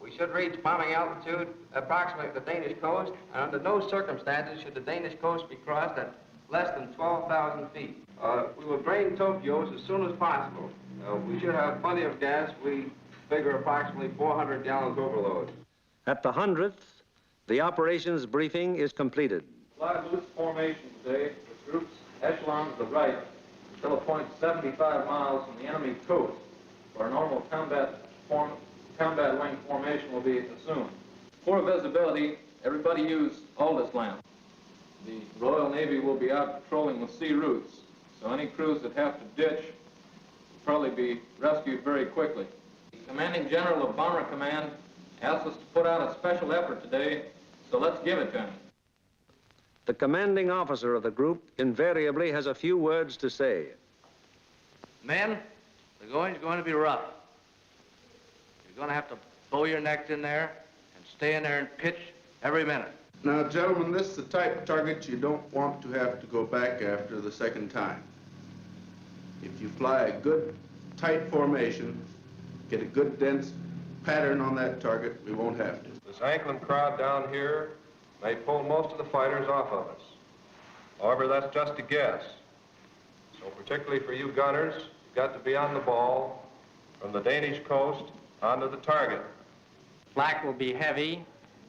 We should reach bombing altitude approximately at the Danish coast, and under no circumstances should the Danish coast be crossed at less than 12,000 feet. We will drain Tokyos as soon as possible. We should have plenty of gas. We figure approximately 400 gallons overload. At the 100th, the operations briefing is completed. Fly loose formation today with groups echelon to the right until a point 75 miles from the enemy coast, where normal combat wing formation will be assumed. For visibility, everybody use Aldous lamp. The Royal Navy will be out patrolling with sea routes, so any crews that have to ditch will probably be rescued very quickly. The Commanding General of Bomber Command asked us to put out a special effort today, so let's give it to him. The commanding officer of the group invariably has a few words to say. Men, the going's going to be rough. You're going to have to bow your necks in there and stay in there and pitch every minute. Now, gentlemen, this is the type of target you don't want to have to go back after the second time. If you fly a good, tight formation, get a good, dense pattern on that target, we won't have to. This Anklam crowd down here may pull most of the fighters off of us. However, that's just a guess. So particularly for you gunners, you've got to be on the ball from the Danish coast onto the target. Flak will be heavy,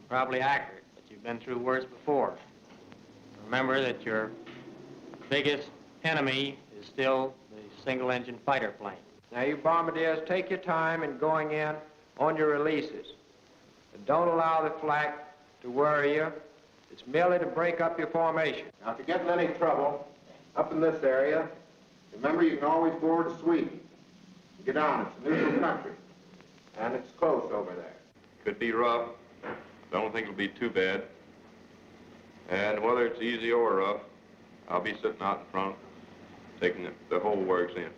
probably accurate, but you've been through worse before. Remember that your biggest enemy is still the single-engine fighter plane. Now, you bombardiers, take your time in going in on your releases. And don't allow the flak to worry you. It's merely to break up your formation. Now, if you get in any trouble up in this area, remember you can always board a sweep. Get down, it's a neutral country. And it's close over there. Could be rough. I don't think it'll be too bad. And whether it's easy or rough, I'll be sitting out in front, taking the whole works in.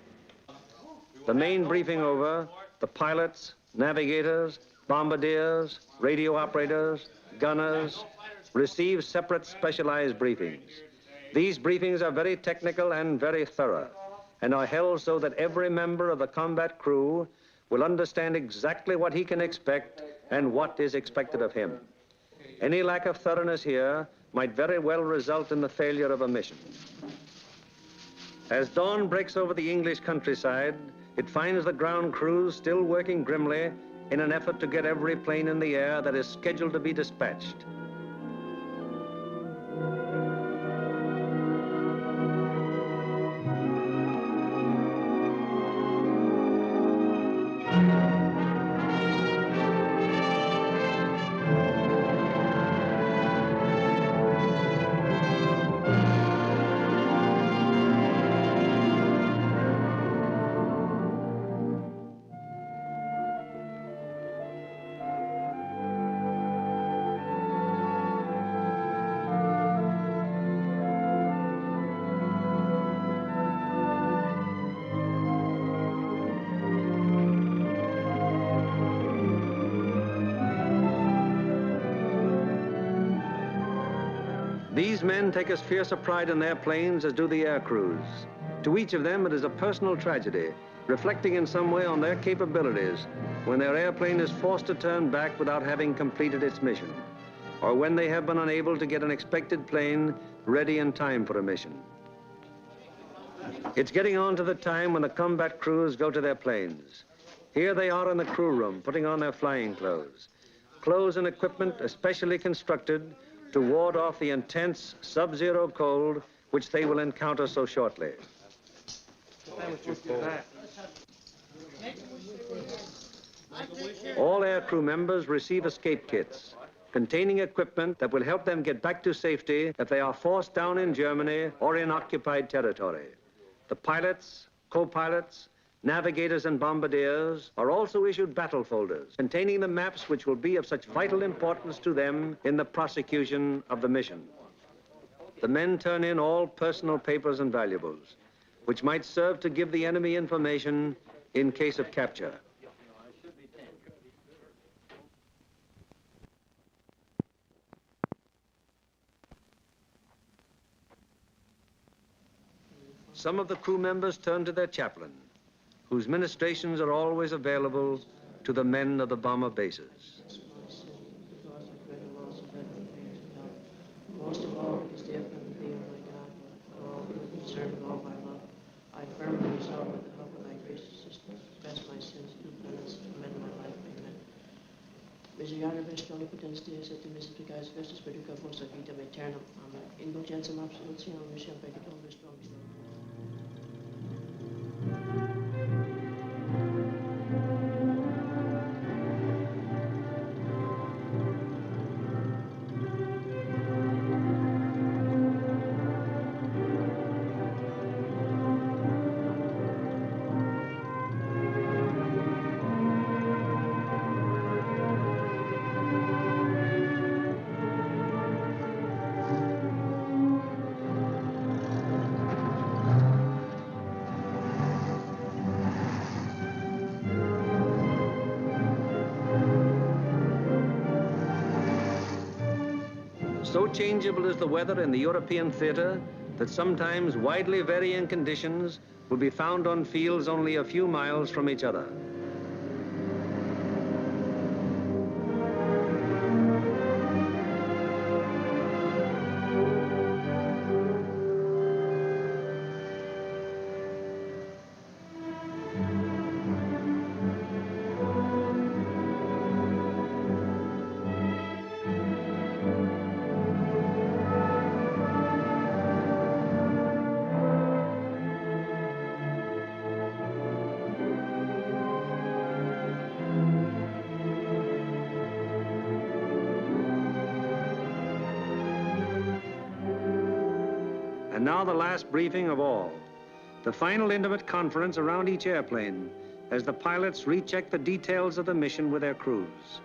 The main briefing over, the pilots, navigators, bombardiers, radio operators, gunners receive separate specialized briefings. These briefings are very technical and very thorough, and are held so that every member of the combat crew will understand exactly what he can expect and what is expected of him. Any lack of thoroughness here might very well result in the failure of a mission. As dawn breaks over the English countryside, it finds the ground crews still working grimly in an effort to get every plane in the air that is scheduled to be dispatched. These men take as fierce a pride in their planes as do the air crews. To each of them, it is a personal tragedy, reflecting in some way on their capabilities when their airplane is forced to turn back without having completed its mission, or when they have been unable to get an expected plane ready in time for a mission. It's getting on to the time when the combat crews go to their planes. Here they are in the crew room, putting on their flying clothes. Clothes and equipment especially constructed to ward off the intense sub-zero cold which they will encounter so shortly. All aircrew members receive escape kits containing equipment that will help them get back to safety if they are forced down in Germany or in occupied territory. The pilots, co-pilots, navigators and bombardiers are also issued battle folders containing the maps which will be of such vital importance to them in the prosecution of the mission. the men turn in all personal papers and valuables, which might serve to give the enemy information in case of capture. Some of the crew members turn to their chaplain, whose ministrations are always available to the men of the bomber bases. Most of all, because they have come to thee, O my God, for all the concern of all my love. I firmly resolve with the help of thy gracious assistance, confess my sins, do penance, amend my life. Amen. Misericorde bestoli potens Deus et mysticais Christus perduca vosa vitam aeternam. Amen. Indulgentiam absolutionem mission peccatum restrum. So changeable is the weather in the European theater that sometimes widely varying conditions will be found on fields only a few miles from each other. And now the last briefing of all, the final intimate conference around each airplane as the pilots recheck the details of the mission with their crews.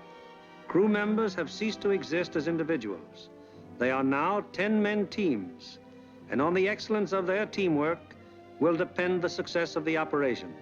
Crew members have ceased to exist as individuals. They are now 10-man teams, and on the excellence of their teamwork will depend the success of the operation.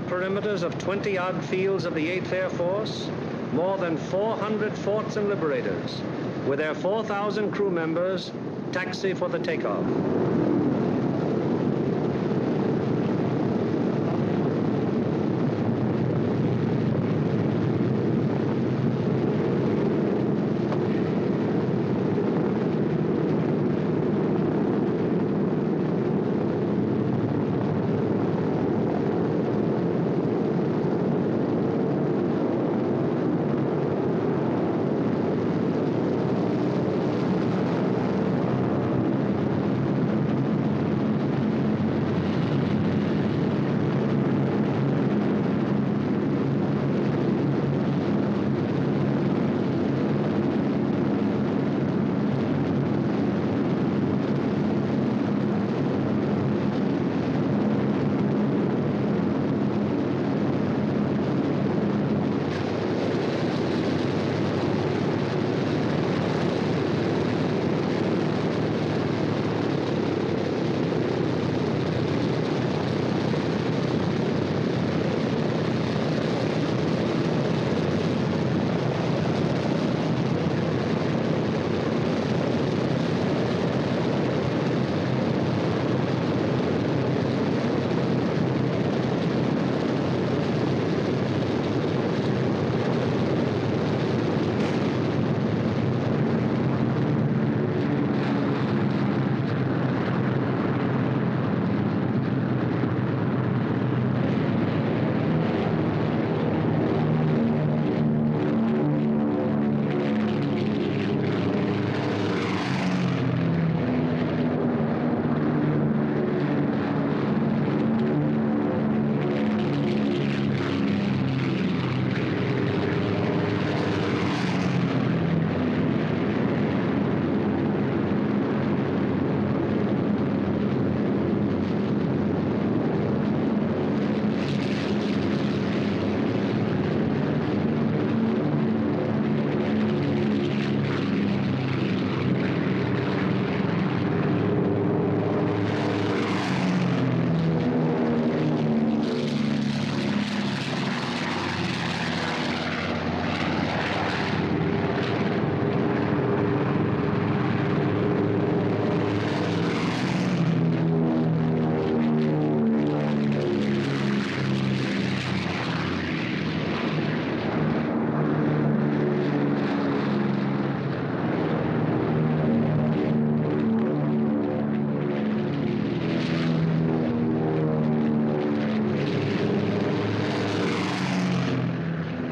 Perimeters of 20-odd fields of the 8th Air Force, more than 400 forts and liberators, with their 4,000 crew members, taxi for the takeoff.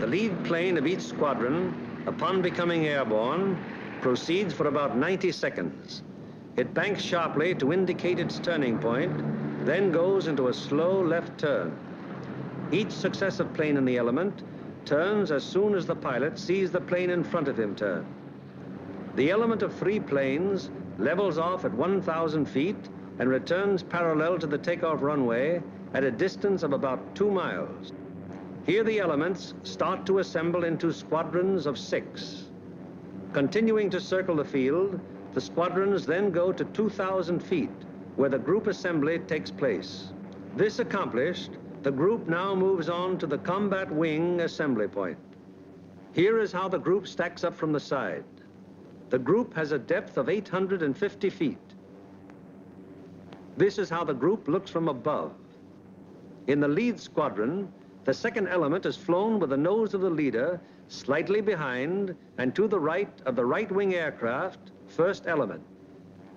lead plane of each squadron, upon becoming airborne, proceeds for about 90 seconds. It banks sharply to indicate its turning point, then goes into a slow left turn. Each successive plane in the element turns as soon as the pilot sees the plane in front of him turn. The element of 3 planes levels off at 1,000 feet and returns parallel to the takeoff runway at a distance of about 2 miles. Here the elements start to assemble into squadrons of 6. Continuing to circle the field, the squadrons then go to 2,000 feet, where the group assembly takes place. This accomplished, the group now moves on to the combat wing assembly point. Here is how the group stacks up from the side. The group has a depth of 850 feet. This is how the group looks from above. In the lead squadron, the second element is flown with the nose of the leader slightly behind and to the right of the right wing aircraft, first element.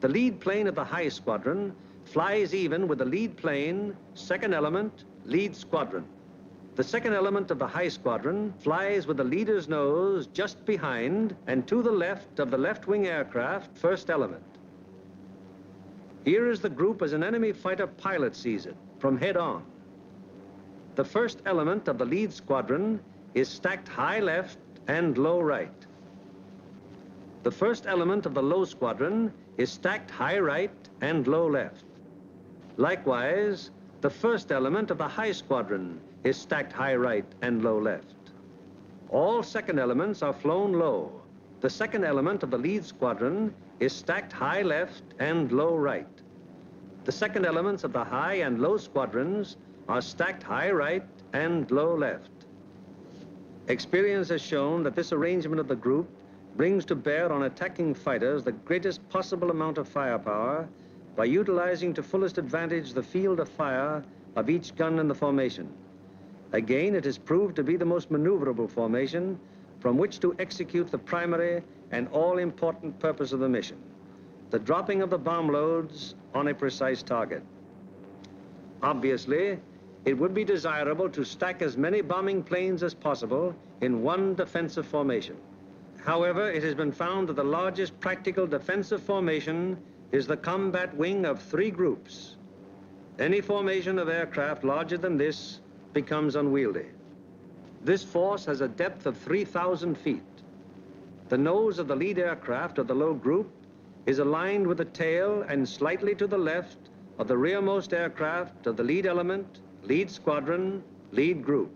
The lead plane of the high squadron flies even with the lead plane, second element, lead squadron. The second element of the high squadron flies with the leader's nose just behind and to the left of the left wing aircraft, first element. Here is the group as an enemy fighter pilot sees it, from head on. The first element of the lead squadron is stacked high left and low right. The first element of the low squadron is stacked high right and low left. Likewise, the first element of the high squadron is stacked high right and low left. All second elements are flown low. The second element of the lead squadron is stacked high left and low right. The second elements of the high and low squadrons are stacked high right and low left. Experience has shown that this arrangement of the group brings to bear on attacking fighters the greatest possible amount of firepower by utilizing to fullest advantage the field of fire of each gun in the formation. Again, it is proved to be the most maneuverable formation from which to execute the primary and all-important purpose of the mission, the dropping of the bomb loads on a precise target. Obviously, it would be desirable to stack as many bombing planes as possible in one defensive formation. However, it has been found that the largest practical defensive formation is the combat wing of 3 groups. Any formation of aircraft larger than this becomes unwieldy. This force has a depth of 3,000 feet. The nose of the lead aircraft of the low group is aligned with the tail and slightly to the left of the rearmost aircraft of the lead element, lead squadron, lead group.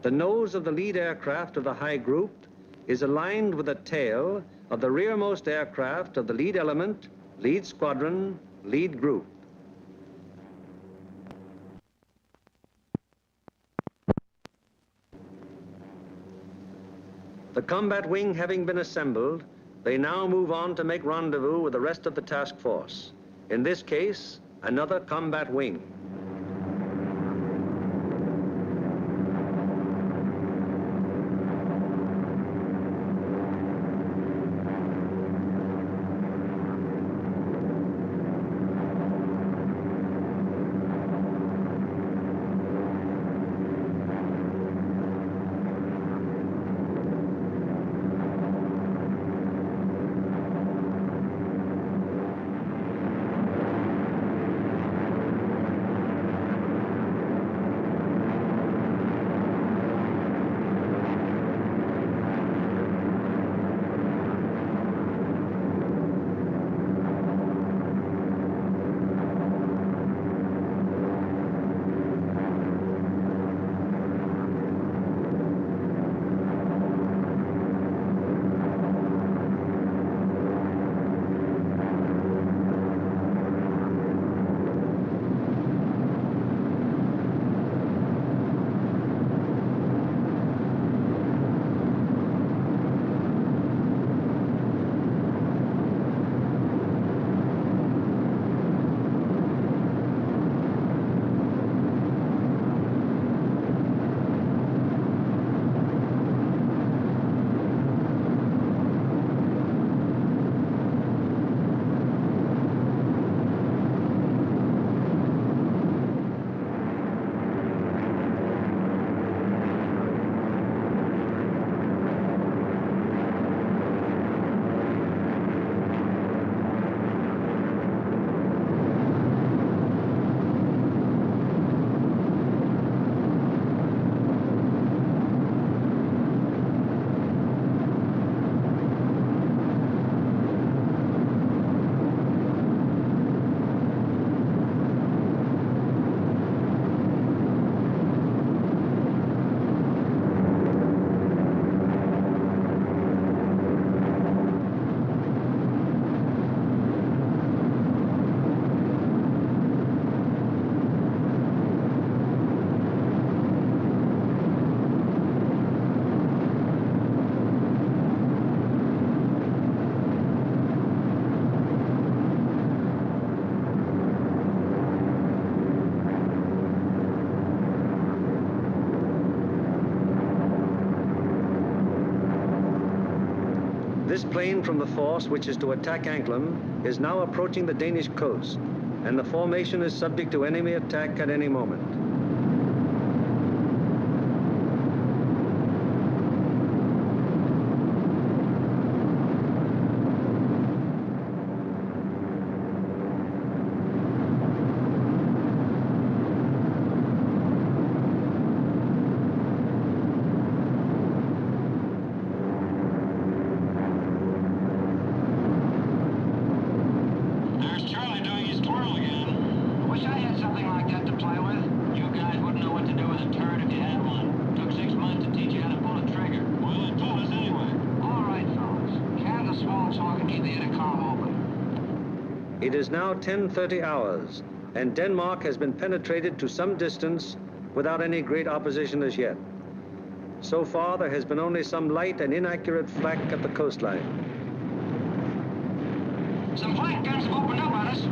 The nose of the lead aircraft of the high group is aligned with the tail of the rearmost aircraft of the lead element, lead squadron, lead group. The combat wing having been assembled, they now move on to make rendezvous with the rest of the task force. In this case, another combat wing. This plane from the force which is to attack Anklam is now approaching the Danish coast, and the formation is subject to enemy attack at any moment. It is now 10:30 hours, and Denmark has been penetrated to some distance without any great opposition as yet. So far, there has been only some light and inaccurate flak at the coastline. Some flank guns have opened up on us.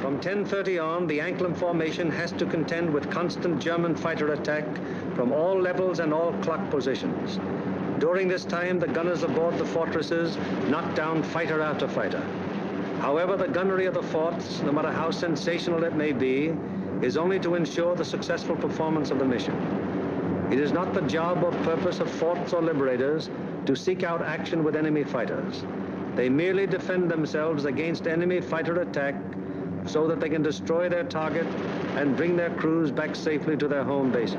From 10:30 on, the Anklam formation has to contend with constant German fighter attack from all levels and all clock positions. During this time, the gunners aboard the fortresses knock down fighter after fighter. However, the gunnery of the forts, no matter how sensational it may be, is only to ensure the successful performance of the mission. It is not the job or purpose of forts or liberators to seek out action with enemy fighters. They merely defend themselves against enemy fighter attack so that they can destroy their target and bring their crews back safely to their home bases.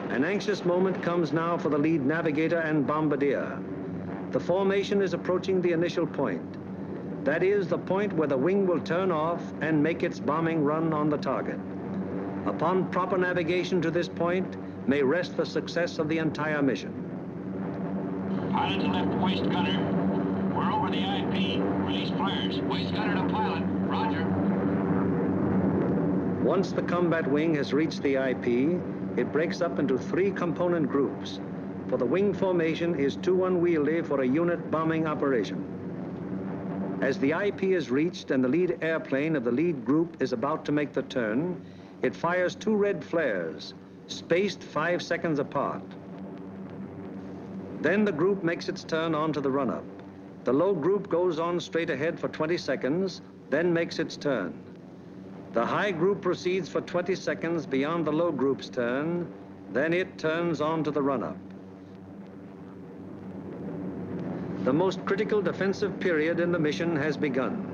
An anxious moment comes now for the lead navigator and bombardier. The formation is approaching the initial point. That is the point where the wing will turn off and make its bombing run on the target. Upon proper navigation to this point may rest the success of the entire mission. Pilot to left, waist gunner. We're over the IP. Release flares. Waist gunner to pilot. Roger. Once the combat wing has reached the IP, it breaks up into 3 component groups, for the wing formation is too unwieldy for a unit bombing operation. As the IP is reached and the lead airplane of the lead group is about to make the turn, it fires 2 red flares, spaced 5 seconds apart. Then the group makes its turn onto the run-up. The low group goes on straight ahead for 20 seconds, then makes its turn. The high group proceeds for 20 seconds beyond the low group's turn, then it turns onto the run-up. The most critical defensive period in the mission has begun.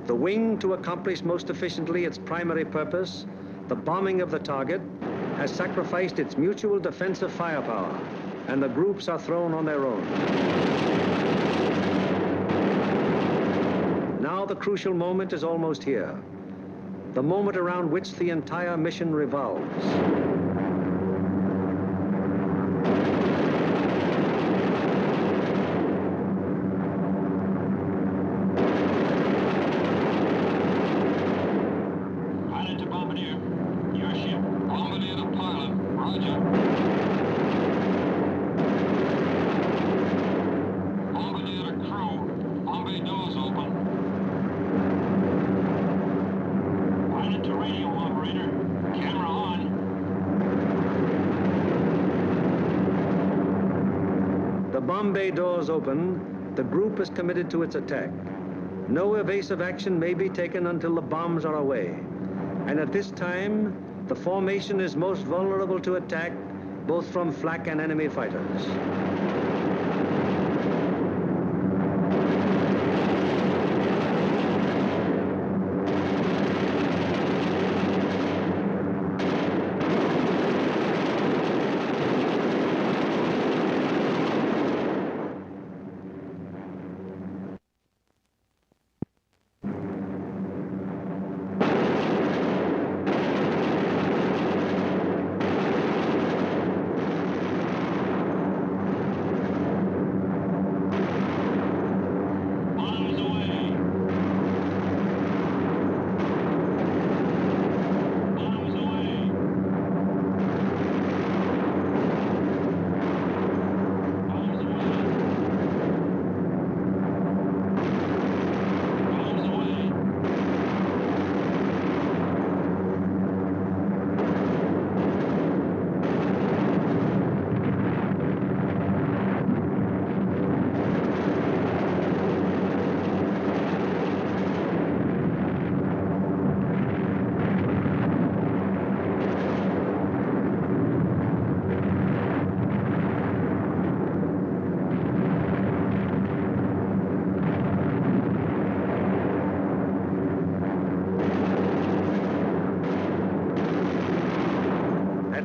The wing, to accomplish most efficiently its primary purpose, the bombing of the target, has sacrificed its mutual defensive firepower, and the groups are thrown on their own. Now the crucial moment is almost here, the moment around which the entire mission revolves. Bomb bay doors open, the group is committed to its attack. No evasive action may be taken until the bombs are away. And at this time, the formation is most vulnerable to attack, both from flak and enemy fighters.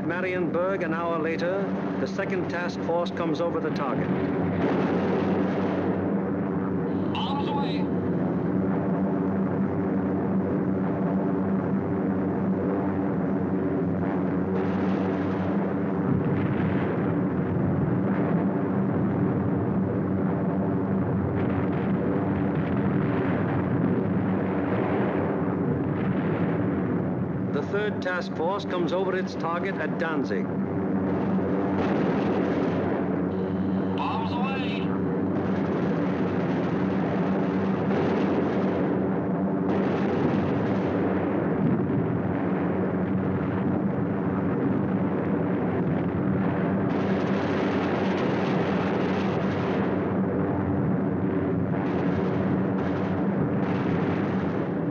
Marienburg, an hour later, the second task force comes over the target. Bombs away. The third task force comes over its target at Danzig. Bombs away.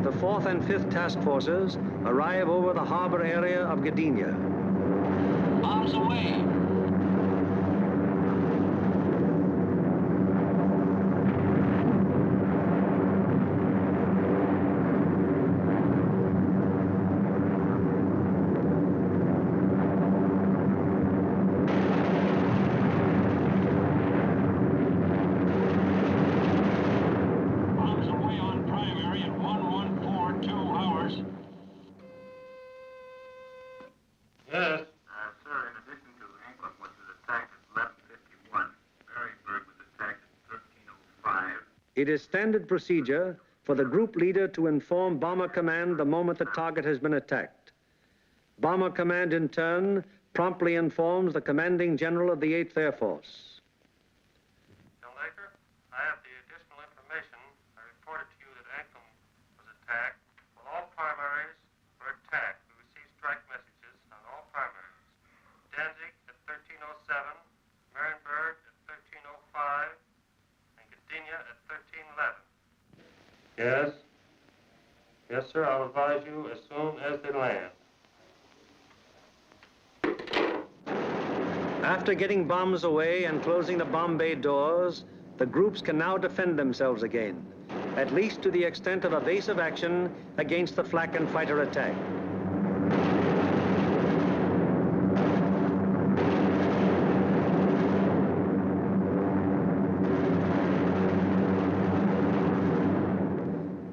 The 4th and 5th task forces arrive over the harbor area of Gdynia. Bombs away. Bombs away on It is standard procedure for the group leader to inform Bomber Command the moment the target has been attacked. Bomber Command, in turn, promptly informs the commanding general of the 8th Air Force. John Laker, I have the additional information. I reported to you that Anklam was attacked. Well, all primaries were attacked. We received strike messages on all primaries. Danzig at 1307, Marienburg at 1305, and Gdynia at 1311. Yes? Yes, sir, I'll advise you as soon as they land. After getting bombs away and closing the bomb bay doors, the groups can now defend themselves again, at least to the extent of evasive action against the flak and fighter attack.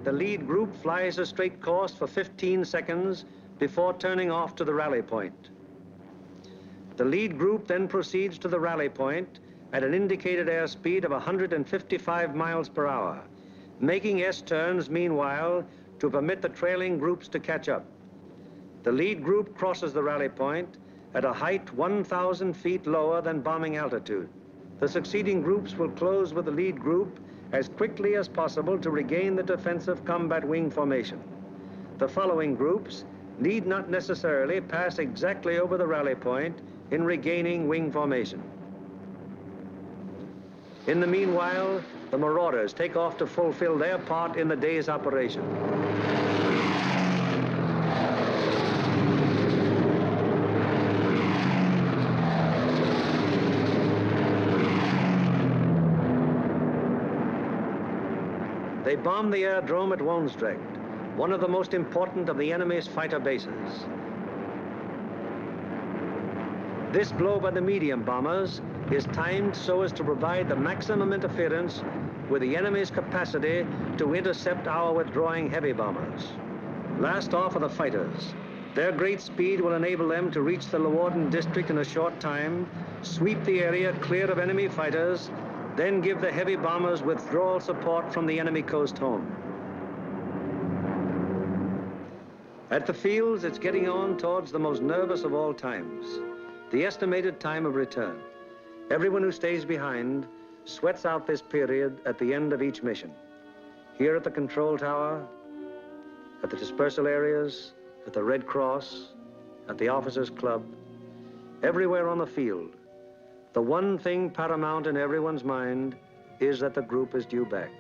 The lead group flies a straight course for 15 seconds before turning off to the rally point. The lead group then proceeds to the rally point at an indicated airspeed of 155 miles per hour, making S-turns meanwhile to permit the trailing groups to catch up. The lead group crosses the rally point at a height 1,000 feet lower than bombing altitude. The succeeding groups will close with the lead group as quickly as possible to regain the defensive combat wing formation. The following groups need not necessarily pass exactly over the rally point in regaining wing formation. In the meanwhile, the Marauders take off to fulfill their part in the day's operation. They bomb the aerodrome at Woensdrecht, one of the most important of the enemy's fighter bases. This blow by the medium bombers is timed so as to provide the maximum interference with the enemy's capacity to intercept our withdrawing heavy bombers. Last off are the fighters. Their great speed will enable them to reach the Leeuwarden district in a short time, sweep the area clear of enemy fighters, then give the heavy bombers withdrawal support from the enemy coast home. At the fields, it's getting on towards the most nervous of all times, the estimated time of return. Everyone who stays behind sweats out this period at the end of each mission. Here at the control tower, at the dispersal areas, at the Red Cross, at the Officers' Club, everywhere on the field, the one thing paramount in everyone's mind is that the group is due back.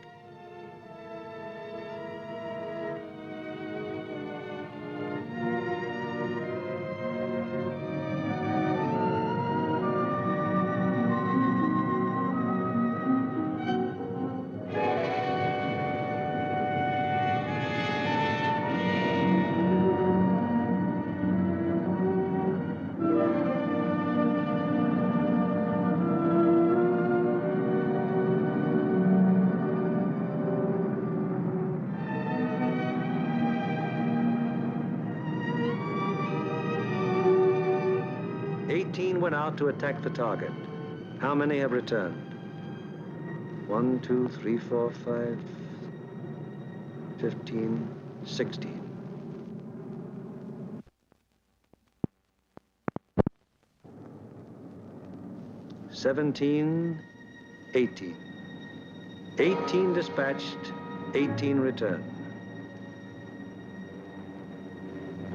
Went out to attack the target. How many have returned? 1, 2, 3, 4, 5, 15, 16. $17, 18. 18 dispatched, 18 returned.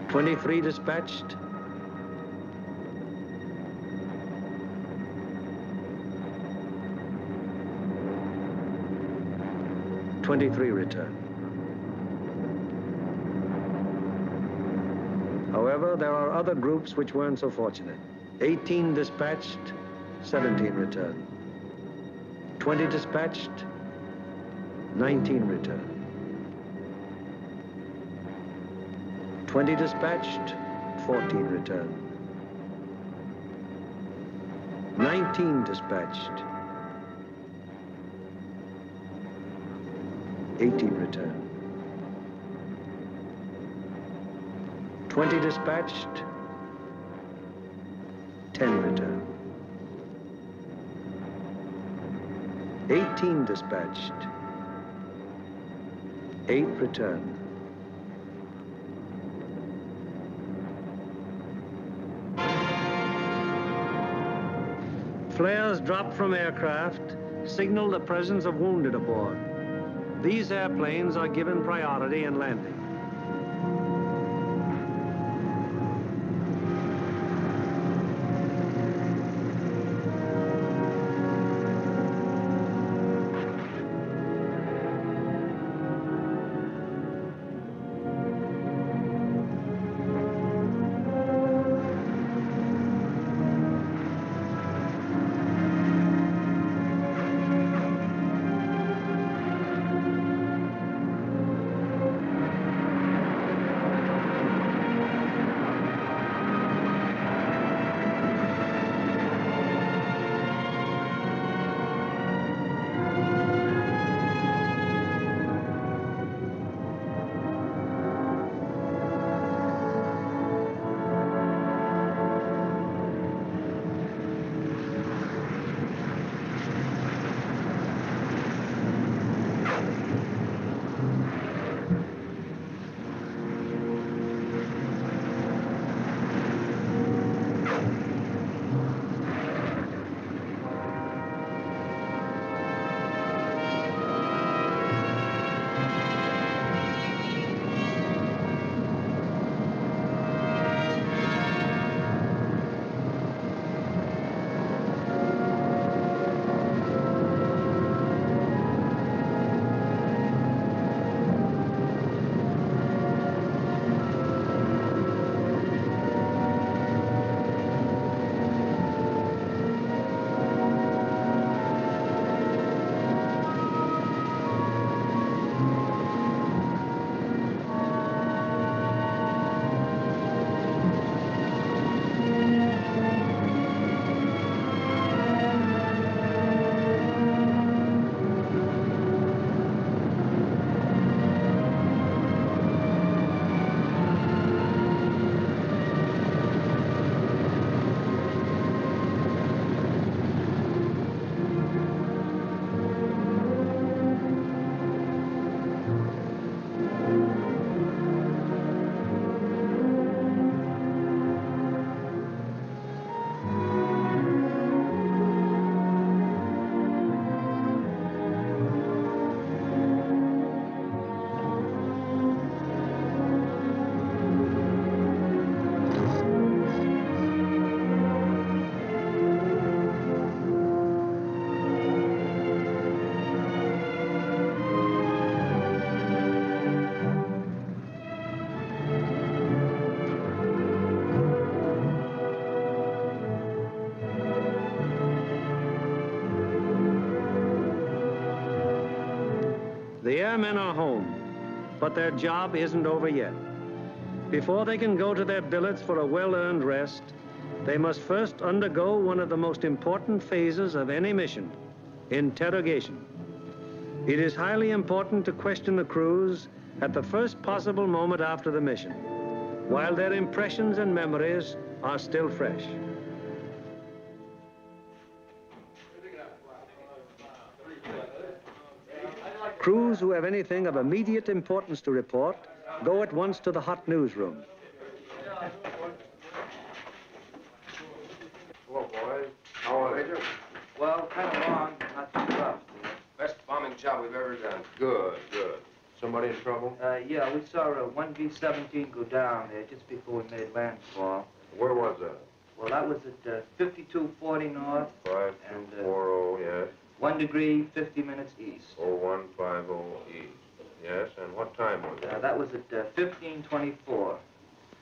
23 dispatched, 23 returned. However, there are other groups which weren't so fortunate. 18 dispatched, 17 returned. 20 dispatched, 19 returned. 20 dispatched, 14 returned. 19 dispatched, 18 returned. 20 dispatched, 10 returned. 18 dispatched, 8 return. Flares dropped from aircraft signal the presence of wounded aboard. These airplanes are given priority in landing. The airmen are home, but their job isn't over yet. Before they can go to their billets for a well-earned rest, they must first undergo one of the most important phases of any mission, interrogation. It is highly important to question the crews at the first possible moment after the mission, while their impressions and memories are still fresh. Crews who have anything of immediate importance to report go at once to the hot newsroom. Hello, boys. How are they? Well, kind of long, not too rough. Best bombing job we've ever done. Good, good. Somebody in trouble? Yeah, we saw a 1B-17 go down there just before we made landfall. Where was that? Well, that was at 5240 north. 5240, yes. 1 degree, 50 minutes east. 0150 east. Yes, and what time was it? That was at 1524.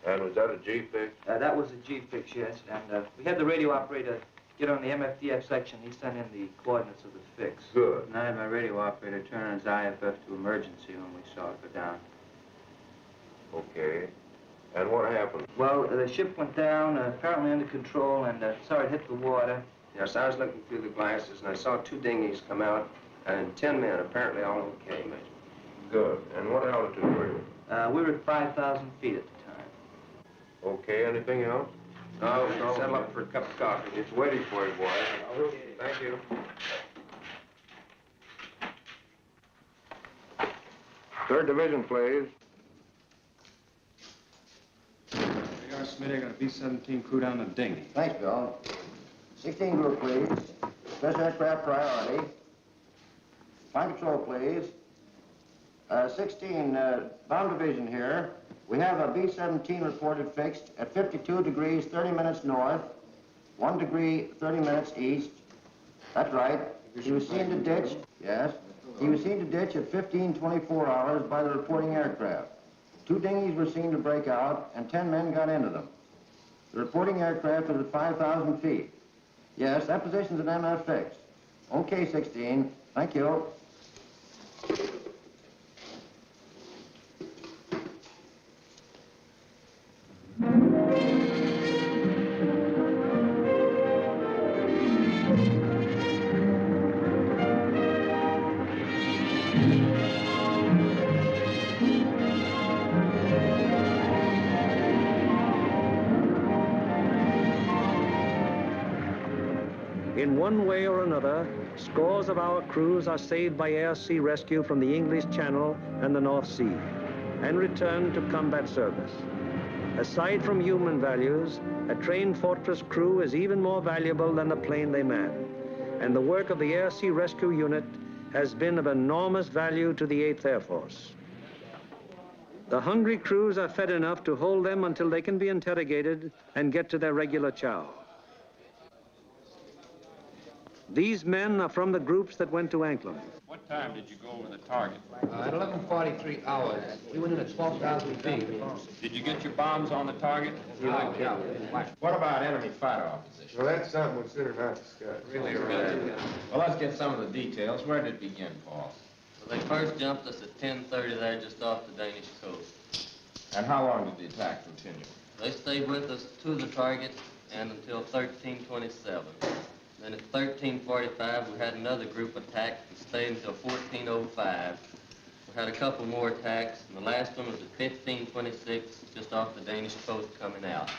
And was that a G-fix? That was a G-fix, yes. And we had the radio operator get on the MFDF section. He sent in the coordinates of the fix. Good. And I had my radio operator turn on his IFF to emergency when we saw it go down. Okay. And what happened? Well, the ship went down, apparently under control, and saw it hit the water. Yes, I was looking through the glasses, and I saw 2 dinghies come out, and 10 men, apparently all okay, Major. Good. And what altitude were you? We were at 5,000 feet at the time. Okay, anything else? No, settle up for a cup of coffee. It's waiting for you, boys. Thank you. Third Division, please. We are, Smitty. I got a B-17 crew down the dinghy. Thanks, Bill. 16 group, please. Special aircraft priority. Flight control, please. 16, bomb division here. We have a B-17 reported fixed at 52 degrees, 30 minutes north, 1 degree, 30 minutes east. That's right. He was seen to ditch, yes. He was seen to ditch at 15:24 hours by the reporting aircraft. 2 dinghies were seen to break out, and 10 men got into them. The reporting aircraft is at 5,000 feet. Yes, that position's an MF fixed. Okay, 16. Thank you. In one way or another, scores of our crews are saved by air-sea rescue from the English Channel and the North Sea and returned to combat service. Aside from human values, a trained fortress crew is even more valuable than the plane they man. And the work of the air-sea rescue unit has been of enormous value to the 8th Air Force. The hungry crews are fed enough to hold them until they can be interrogated and get to their regular chow. These men are from the groups that went to Anklam. What time did you go over the target? At 11:43 hours. We went in at 12,000 feet. Did you get your bombs on the target? Yeah. What about enemy fighter opposition? Well, that's something we consider not discussed. Really? Well, let's get some of the details. Where did it begin, Paul? Well, they first jumped us at 10:30 there just off the Danish coast. And how long did the attack continue? They stayed with us to the target and until 13:27. Then at 13:45, we had another group attack and stayed until 14:05. We had a couple more attacks, and the last one was at 15:26, just off the Danish coast coming out.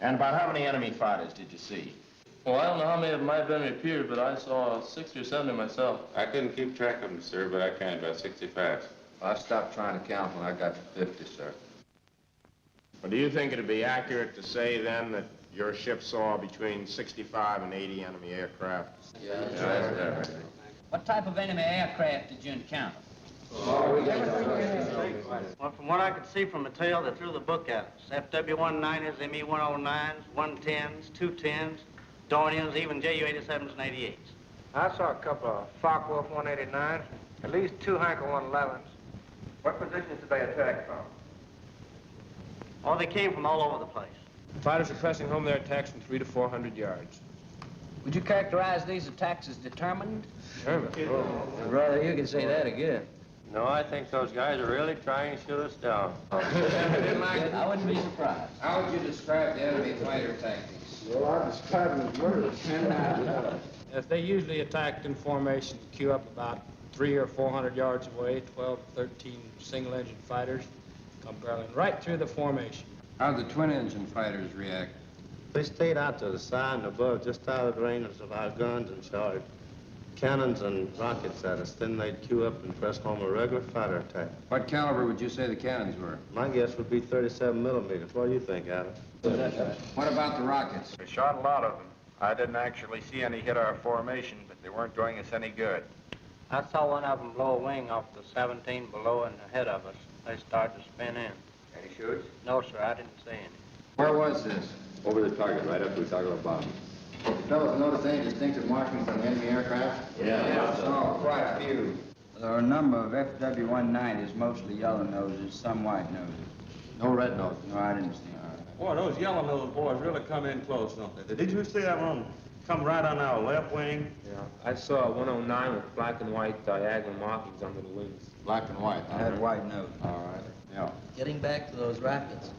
And about how many enemy fighters did you see? Well, I don't know how many of them might have been repeated, but I saw 60 or 70 myself. I couldn't keep track of them, sir, but I counted about 65. I stopped trying to count when I got to 50, sir. Well, do you think it'd be accurate to say, then, that your ship saw between 65 and 80 enemy aircraft? Yeah, that's right. What type of enemy aircraft did you encounter? Well, from what I could see from the tail, they threw the book at us. FW-19s, ME-109s, 110s, 210s, Dorniers, even Ju-87s and 88s. I saw a couple of Focke-Wulf 189s, at least 2 Heinkel 111s. What positions did they attack from? Oh, they came from all over the place. Fighters are pressing home their attacks from 300 to 400 yards. Would you characterize these attacks as determined? Determined? Oh. Brother, you can say that again. No, I think those guys are really trying to shoot us down. I wouldn't be surprised. How would you describe the enemy fighter tactics? Well, I describe them as murder. Yes, they usually attacked in formation, queue up about 300 or 400 yards away, 12 to 13 single-engine fighters, come barreling right through the formation. How'd the twin-engine fighters react? They stayed out to the side and above, just out of the range of our guns, and shot cannons and rockets at us. Then they'd queue up and press home a regular fighter attack. What caliber would you say the cannons were? My guess would be 37 millimeters. What do you think, Adam? What about the rockets? We shot a lot of them. I didn't actually see any hit our formation, but they weren't doing us any good. I saw one of them blow a wing off the 17 below and ahead of us. They started to spin in. Any shoots? No, sir, I didn't see any. Where was this? Over the target, right after we talk about bombs. Fellows notice any distinctive markings on the enemy aircraft? Yeah. Oh, quite a few. There are a number of FW-190s, mostly yellow noses, some white noses. No red nose. No, I didn't see. Boy, those yellow-nosed boys really come in close, don't they? Did you see that one come right on our left wing? Yeah, I saw a 109 with black and white diagonal markings under the wings. Black and white, huh? Had white nose. All right. Yeah. Getting back to those rockets,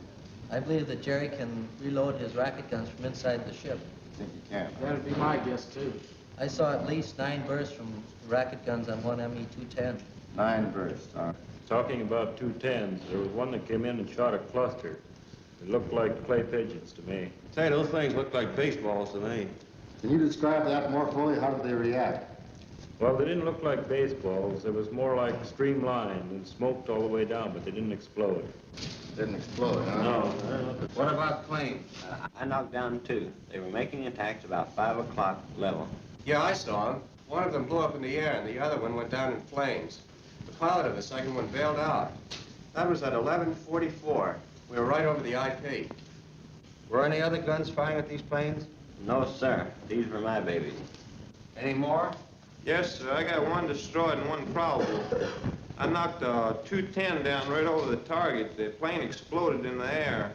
I believe that Jerry can reload his rocket guns from inside the ship. I think you can. That'd be my guess, too. I saw at least 9 bursts from rocket guns on one ME-210. 9 bursts, all right. Talking about 210s, there was one that came in and shot a cluster. It looked like clay pigeons to me. Say, those things look like baseballs to me. Can you describe that more fully? How did they react? Well, they didn't look like baseballs. It was more like streamlined and smoked all the way down, but they didn't explode. Didn't explode, huh? No. What about planes? I knocked down 2. They were making attacks about 5 o'clock level. Yeah, I saw them. One of them blew up in the air, and the other one went down in flames. The pilot of the second one bailed out. That was at 11:44. We were right over the IP. Were any other guns firing at these planes? No, sir. These were my babies. Any more? Yes, sir. I got one destroyed and one probable. I knocked a 210 down right over the target. The plane exploded in the air.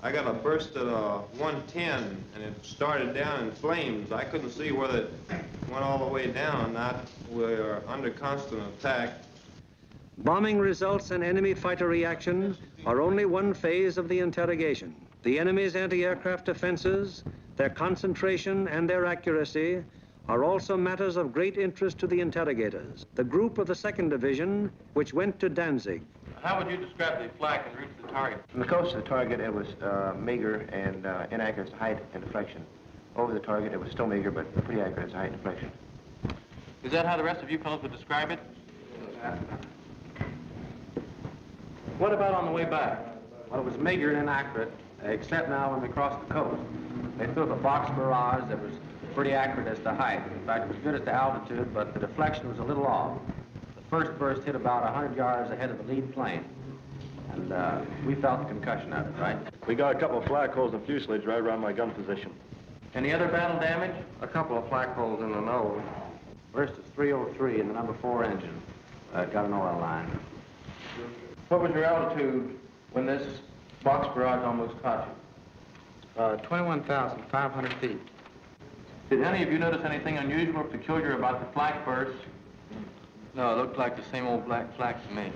I got a burst at a 110, and it started down in flames. I couldn't see whether it went all the way down or not. We were under constant attack. Bombing results and enemy fighter reaction are only one phase of the interrogation. The enemy's anti-aircraft defenses, their concentration and their accuracy are also matters of great interest to the interrogators. The group of the 2nd Division, which went to Danzig. How would you describe the flak en route to the target? From the coast to the target, it was meager and inaccurate as to height and deflection. Over the target, it was still meager, but pretty accurate as to height and deflection. Is that how the rest of you fellows would describe it? What about on the way back? Well, it was meager and inaccurate, except now when we crossed the coast. They threw up a box barrage that was pretty accurate as to height. In fact, it was good at the altitude, but the deflection was a little off. The first burst hit about 100 yards ahead of the lead plane, and we felt the concussion of it, right? We got a couple of flak holes in fuselage right around my gun position. Any other battle damage? A couple of flak holes in the nose. Burst is 303 in the number 4 engine. Got an oil line. What was your altitude when this box barrage almost caught you? 21,500 feet. Did any of you notice anything unusual or peculiar about the flak burst? No, it looked like the same old black flak to me.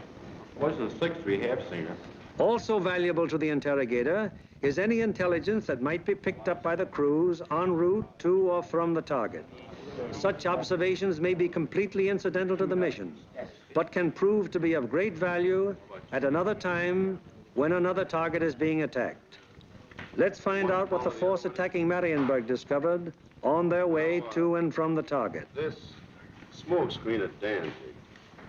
What's the 6th we have seen her? Also valuable to the interrogator is any intelligence that might be picked up by the crews en route to or from the target. Such observations may be completely incidental to the mission, but can prove to be of great value at another time when another target is being attacked. Let's find out what the force attacking Marienburg discovered on their way to and from the target. This smoke screen at Danzig,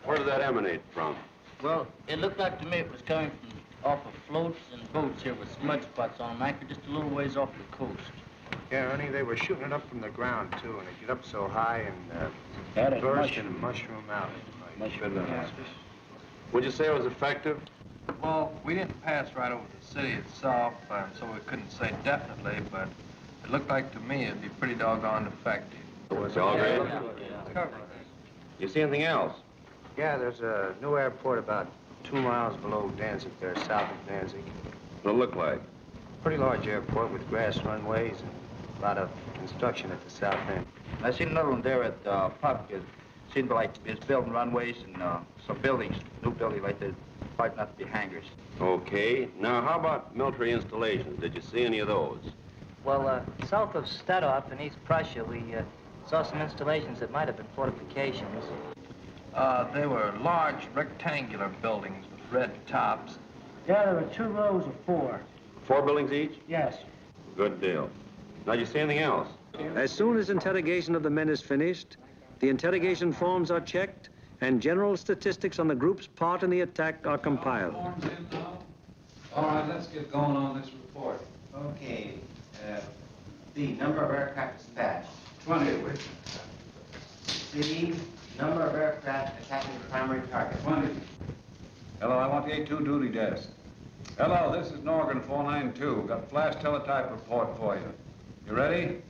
where did that emanate from? Well, it looked like to me it was coming from off of floats and boats here with smudge spots on them, anchored just a little ways off the coast. Yeah, Ernie, they were shooting it up from the ground, too, and it get up so high That and is burst and mushroom out. Would you say it was effective? Well, we didn't pass right over the city itself, so we couldn't say definitely, but it looked like to me it'd be pretty doggone effective. It's all great. You see anything else? Yeah, there's a new airport about 2 miles below Danzig there, south of Danzig. What'd it look like? Pretty large airport with grass runways and a lot of construction at the south end. I seen another one there at Puck. It seemed like it's building runways and some buildings, new buildings like they're quite not to be hangars. Okay. Now, how about military installations? Did you see any of those? Well, south of Stadtdorf in East Prussia, we saw some installations that might have been fortifications. They were large rectangular buildings with red tops. Yeah, there were 2 rows of 4. 4 buildings each? Yes. Good deal. Now, did you see anything else? As soon as interrogation of the men is finished, the interrogation forms are checked and general statistics on the group's part in the attack are compiled. All right, let's get going on this report. Okay. B, number of aircraft dispatched. 20. C, number of aircraft attacking the primary target. 20. Hello, I want the A2 duty desk. Hello, this is Norgan 492. Got flash teletype report for you. You ready?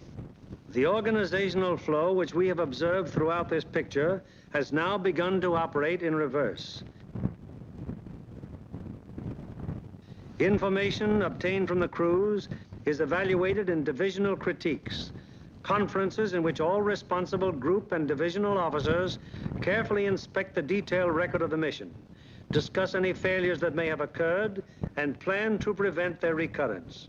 The organizational flow which we have observed throughout this picture has now begun to operate in reverse. Information obtained from the crews is evaluated in divisional critiques, conferences in which all responsible group and divisional officers carefully inspect the detailed record of the mission, discuss any failures that may have occurred, and plan to prevent their recurrence.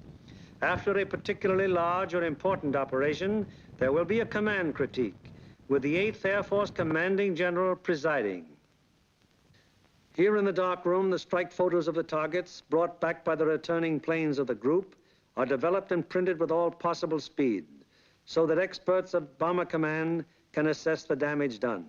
After a particularly large or important operation, there will be a command critique, with the 8th Air Force Commanding General presiding. Here in the dark room, the strike photos of the targets brought back by the returning planes of the group are developed and printed with all possible speed, so that experts of Bomber Command can assess the damage done.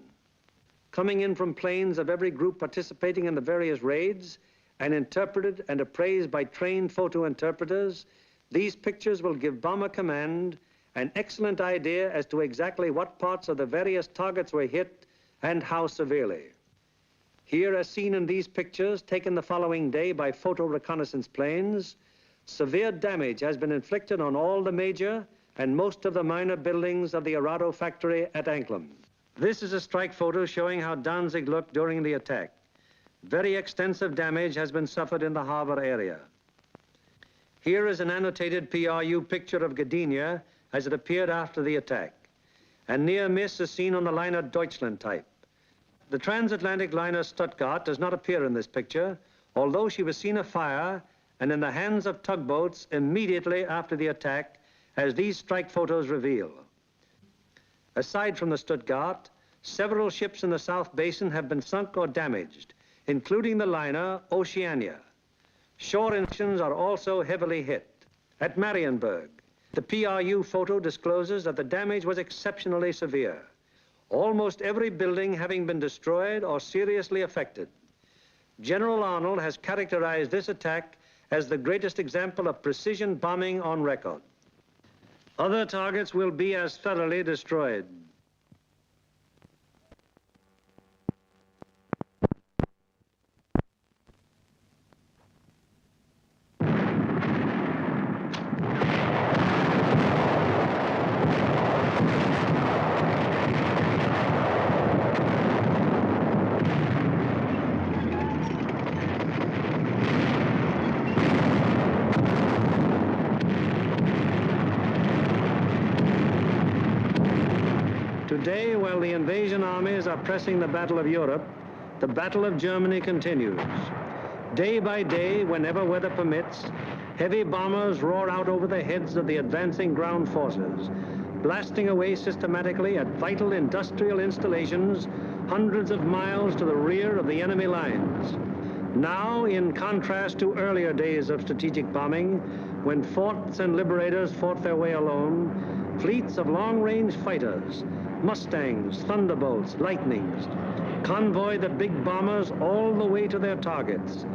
Coming in from planes of every group participating in the various raids and interpreted and appraised by trained photo interpreters, these pictures will give Bomber Command an excellent idea as to exactly what parts of the various targets were hit and how severely. Here, as seen in these pictures taken the following day by photo reconnaissance planes, severe damage has been inflicted on all the major and most of the minor buildings of the Arado factory at Anklam. This is a strike photo showing how Danzig looked during the attack. Very extensive damage has been suffered in the harbor area. Here is an annotated PRU picture of Gdynia as it appeared after the attack. A near miss is seen on the liner Deutschland type. The transatlantic liner Stuttgart does not appear in this picture, although she was seen afire and in the hands of tugboats immediately after the attack, as these strike photos reveal. Aside from the Stuttgart, several ships in the South Basin have been sunk or damaged, including the liner Oceania. Shore engines are also heavily hit. At Marienburg, the PRU photo discloses that the damage was exceptionally severe, almost every building having been destroyed or seriously affected. General Arnold has characterized this attack as the greatest example of precision bombing on record. Other targets will be as thoroughly destroyed. Today, while the invasion armies are pressing the Battle of Europe, the Battle of Germany continues. Day by day, whenever weather permits, heavy bombers roar out over the heads of the advancing ground forces, blasting away systematically at vital industrial installations hundreds of miles to the rear of the enemy lines. Now, in contrast to earlier days of strategic bombing, when forts and liberators fought their way alone, fleets of long-range fighters, Mustangs, Thunderbolts, Lightnings, convoy the big bombers all the way to their targets,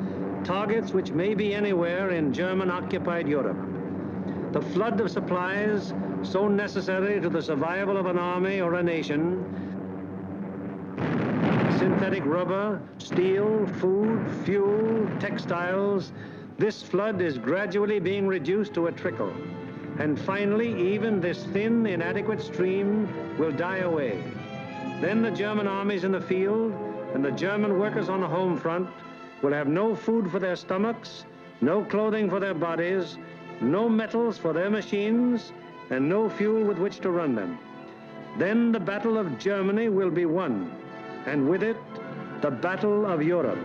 targets which may be anywhere in German-occupied Europe. The flood of supplies, so necessary to the survival of an army or a nation, synthetic rubber, steel, food, fuel, textiles, this flood is gradually being reduced to a trickle. And finally, even this thin, inadequate stream will die away. Then the German armies in the field and the German workers on the home front will have no food for their stomachs, no clothing for their bodies, no metals for their machines, and no fuel with which to run them. Then the Battle of Germany will be won, and with it, the Battle of Europe.